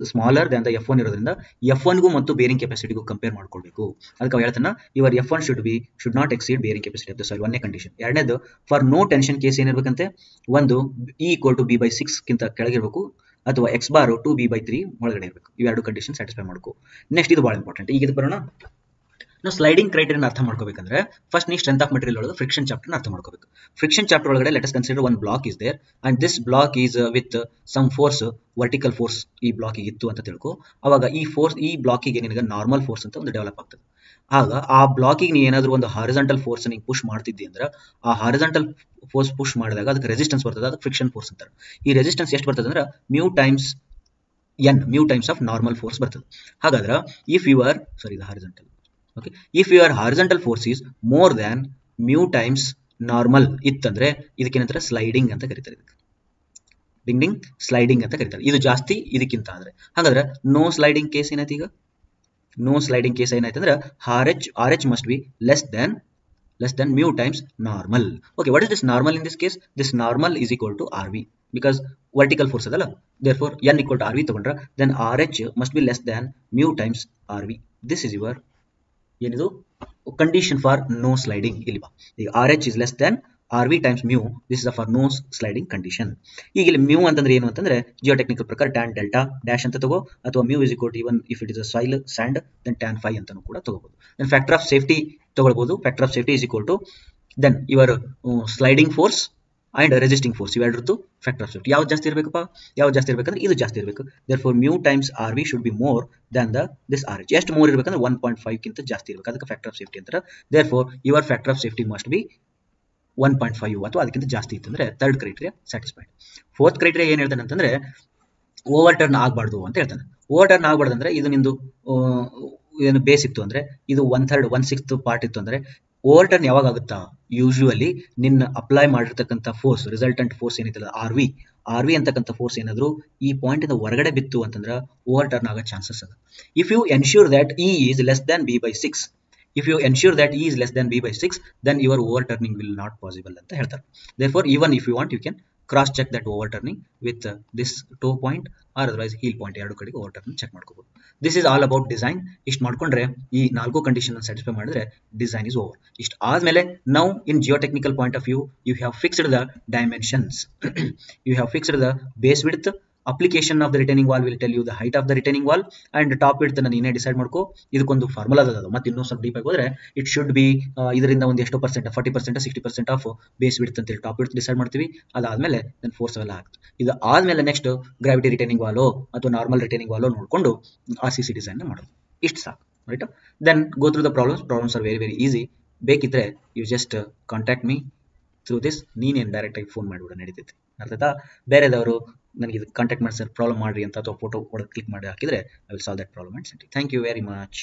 smaller than the F1 ಇರೋದ್ರಿಂದ F1 ಗೂ ಮತ್ತು ಬೇರಿಂಗ್ ಕೆಪಾಸಿಟಿಗೂ ಕಂಪೇರ್ ಮಾಡ್ಕೊಳ್ಬೇಕು. ಅದಕ್ಕೆ ಹೇಳ್ತಾನ your F1 should not exceed bearing capacity of the soil. ಒಂದೇ ಕಂಡೀಷನ್. ಎರಡನೇದು ಫಾರ್ ನೋ ಟೆನ್ಷನ್ ಕೇಸ್ ಏನಿರ್ಬೇಕಂತೆ, ಒಂದು E equal to B/6 ಗಿಂತ ಕೆಳಗಿರ್ಬೇಕು, ಅಥವಾ X bar 2B/3 ಒಳಗಡೆ ಇರಬೇಕು. ಇವೆರಡು ಕಂಡೀಷನ್ ಸ್ಯಾಟಿಸ್ಫೈ ಮಾಡ್ಕೋ. ನೆಕ್ಸ್ಟ್ ಇದು ಬಹಳ ಇಂಪಾರ್ಟೆಂಟ್. ಈಗ ಇದು ಬರೋಣ, ನಾವು ಸ್ಲೈಡಿಂಗ್ ಕ್ರೈಟೀರಿಯನ್ ಅರ್ಥ ಮಾಡ್ಕೋಬೇಕಂದ್ರೆ ಫಸ್ಟ್ ನೀವು ಸ್ಟ್ರೆಂತ್ ಆಫ್ ಮೆಟೀರಿಯಲ್ ಒಳಗೆ ಫ್ರಿಕ್ಷನ್ ಚಾಪ್ಟರ್ ಅರ್ಥ ಮಾಡ್ಕೋಬೇಕು. ಫ್ರಿಕ್ಷನ್ ಚಾಪ್ಟರ್ ಒಳಗಡೆ let us consider one block is there and this block is with some force, vertical force ಈ ಬ್ಲಾಕ್ ಇತ್ತು ಅಂತ ತಿಳ್ಕೊ. ಅವಾಗ ಈ ಬ್ಲಾಕಿಗೆ ನಿನಗೆ ನಾರ್ಮಲ್ ಫೋರ್ಸ್ ಅಂತ ಒಂದು ಡೆವಲಪ್ ಆಗ್ತದೆ. ಆಗ ಆ ಬ್ಲಾಕಿಗೆ ನೀವು ಏನಾದರೂ ಒಂದು ಹಾರಿಜಾಂಟಲ್ ಫೋರ್ಸ್ ನೀವು ಪುಷ್ ಮಾಡ್ತಿದ್ದಿ ಅಂದ್ರೆ ಆ ಹಾರಿಜಾಂಟಲ್ ಫೋರ್ಸ್ ಪುಷ್ ಮಾಡಿದಾಗ ಅದಕ್ಕೆ ರೆಸಿಸ್ಟೆನ್ಸ್ ಬರ್ತದೆ, ಅದಕ್ಕೆ ಫ್ರಿಕ್ಷನ್ ಫೋರ್ಸ್ ಅಂತಾರೆ. ಈ ರೆಸಿಸ್ಟೆನ್ಸ್ ಎಷ್ಟು ಬರ್ತದೆ ಅಂದ್ರೆ mu times of normal force ಬರ್ತದೆ. ಹಾಗಾದ್ರೆ if your horizontal force is more than mu times normal ಇತ್ತಂದ್ರೆ ಇದಕ್ಕೇನಂತಾರೆ ಸ್ಲೈಡಿಂಗ್ ಅಂತ ಕರೀತಾರೆ. ಸ್ಲೈಡಿಂಗ್ ಅಂತ ಕರೀತಾರೆ. ಇದು ಜಾಸ್ತಿ ಇದಕ್ಕಿಂತ ಆದ್ರೆ. ಹಾಗಾದ್ರೆ ನೋ ಸ್ಲೈಡಿಂಗ್ ಕೇಸ್ ಏನಾಯ್ತು, ಈಗ ನೋ ಸ್ಲೈಡಿಂಗ್ ಕೇಸ್ ಏನಾಯ್ತು ಅಂದ್ರೆ RH must be less than mu times normal. Okay, what is this normal in this case? This normal is equal to RV because vertical force adala. Therefore N equal to RV ತಗೊಂಡ್ರೆ then RH must be less than mu times RV. This is your ಏನಿದು condition for no sliding. ಇಲ್ಲಿ ಬಾ, ಈಗ RH is less than RV times mu. This is for no sliding condition. ಈಗ ಇಲ್ಲಿ mu ಅಂತಂದ್ರೆ ಏನು ಅಂತಂದ್ರೆ ಜಿಯೋಟೆಕ್ನಿಕಲ್ ಪ್ರಕಾರ tan ಡೆಲ್ಟಾ ಡ್ಯಾಶ್ ಅಂತ ತಗೋ, ಅಥವಾ mu is equal to even if it is a soil sand then tan phi ಅಂತಾನೂ ಕೂಡ ತಗೋಬಹುದು. then factor of safety ತಗೊಳ್ಬಹುದು. factor of safety is equal to then your sliding force and resisting force. ಇವೆರಡರದ್ದು factor of safety ಯಾವ್ದು ಜಾಸ್ತಿ ಇರಬೇಕಪ್ಪ, ಯಾವ್ದು ಜಾಸ್ತಿ ಇರಬೇಕಂದ್ರೆ ಇದು ಜಾಸ್ತಿ ಇರಬೇಕು. therefore mu times RV should be more than this RH. ಎಷ್ಟು ಮೋರ್ ಇರಬೇಕಂದ್ರೆ 1.5 ಗಿಂತ ಜಾಸ್ತಿ ಇರಬೇಕು, ಅದಕ್ಕೆ ಫ್ಯಾಕ್ಟರ್ ಆಫ್ ಸೇಫ್ಟಿ ಅಂತಾರೆ. therefore your factor of safety must be 1.5 ಅಥವಾ ಅದಕ್ಕಿಂತ ಜಾಸ್ತಿ ಇತ್ತಂದ್ರೆ third criteria satisfied. Fourth criteria ಏನ್ ಹೇಳ್ತಾನೆ ಅಂತಂದ್ರೆ ಓವರ್ ಟರ್ನ್ ಆಗಬಾರ್ದು ಅಂತ ಹೇಳ್ತಾನೆ. ಓವರ್ ಟರ್ನ್ ಆಗಬಾರ್ದು ಅಂದ್ರೆ ಇದು ನಿಂದು ಏನು ಬೇಸ್ ಇತ್ತು ಅಂದ್ರೆ ಇದು 1/6 ಪಾರ್ಟ್ ಇತ್ತು ಅಂದ್ರೆ ಓವರ್ ಟರ್ನ್ ಯಾವಾಗ ಆಗುತ್ತಾ, ಯೂಶುವಲಿ ನಿನ್ನ ಅಪ್ಲೈ ಮಾಡಿರ್ತಕ್ಕಂಥ ಫೋರ್ಸ್, ರಿಸಲ್ಟೆಂಟ್ ಫೋರ್ಸ್ ಏನಿತ್ತಲ್ಲ ಆರ್ ವಿ ಅಂತಕ್ಕಂಥ ಫೋರ್ಸ್ ಏನಾದ್ರು ಈ ಪಾಯಿಂಟ್ ಇಂದ ಹೊರಗಡೆ ಬಿತ್ತು ಅಂತಂದ್ರೆ ಓವರ್ ಟರ್ನ್ ಆಗೋ ಚಾನ್ಸಸ್ ಅದ. If you ensure that E is less than B/6, if you ensure that E is less than B/6 then your overturning will not possible ಅಂತ ಹೇಳ್ತಾರೆ. therefore even if you want you can cross check that overturning with this toe point or otherwise heel point, ಎರಡು ಕಡೆಗೆ overturning check ಮಾಡ್ಕೋಬಹುದು. this is all about design. ಇಷ್ಟು ಮಾಡ್ಕೊಂಡ್ರೆ ಈ 4 condition ಅನ್ನು satisfy ಮಾಡಿದ್ರೆ ಡಿಸೈನ್ ಇಸ್ ಓವರ್. ಇಷ್ಟು ಆದ್ಮೇಲೆ now in geotechnical point of view you have fixed the dimensions you have fixed the base width. application of the retaining wall will tell you the height of the retaining wall and top width ಅನ್ನು ನೀನೇ decide ಮಾಡ್ಕೋ. ಇದಕ್ಕೊಂದು formula ಅದ, ಮತ್ತೆ ಇನ್ನೂ ಸ್ವಲ್ಪ deep ಆಗಿ ಹೋದ್ರೆ ಇಟ್ ಶುಡ್ ಬಿ ಇದರಿಂದ ಒಂದು ಎಷ್ಟು ಪರ್ಸೆಂಟ್ 40% 60% ಆಫ್ ಬೇಸ್ ವಿಡ್ತ್ ಅಂತೇಳಿ ಟಾಪ್ ವಿಡ್ತ್ ಡಿಸೈಡ್ ಮಾಡ್ತೀವಿ. ಅದಾದ್ಮೇಲೆ ದೆನ್ ಫೋರ್ಸ್ ಅವೆಲ್ಲ ಆಗ್ತದೆ. ಇದು ಆದ್ಮೇಲೆ ನೆಕ್ಸ್ಟ್ ಗ್ರಾವಿಟಿ ರಿಟೈನಿಂಗ್ ವಾಲೋ ಅಥವಾ ನಾರ್ಮಲ್ ರಿಟೈನಿಂಗ್ ವಾಲೋ ನೋಡ್ಕೊಂಡು RCC ಡಿಸೈನ್ ಮಾಡೋದು. ಇಷ್ಟು ಸಾಕು, right? Then go through the problems are very easy. ಬೇಕಿದ್ರೆ you just contact me through this. ನೀನೇನು ಡೈರೆಕ್ಟ್ ಆಗಿ ಫೋನ್ ಮಾಡಿಬಿಡ ನಡೀತೈತಿ. ಅರ್ಥಾಯ್ತಾ? ಬೇರೆದವರು ನನಗೆ ಇದು ಕಾಂಟ್ಯಾಕ್ಟ್ ಮಾಡಿ ಸರ್ ಪ್ರಾಬ್ಲಮ್ ಮಾಡಿರಿ ಅಂತ ಅಥವಾ ಫೋಟೋ ಕೂಡ ಕ್ಲಿಕ್ ಮಾಡಿ ಹಾಕಿದರೆ I will solve that problem and send. Thank you very much.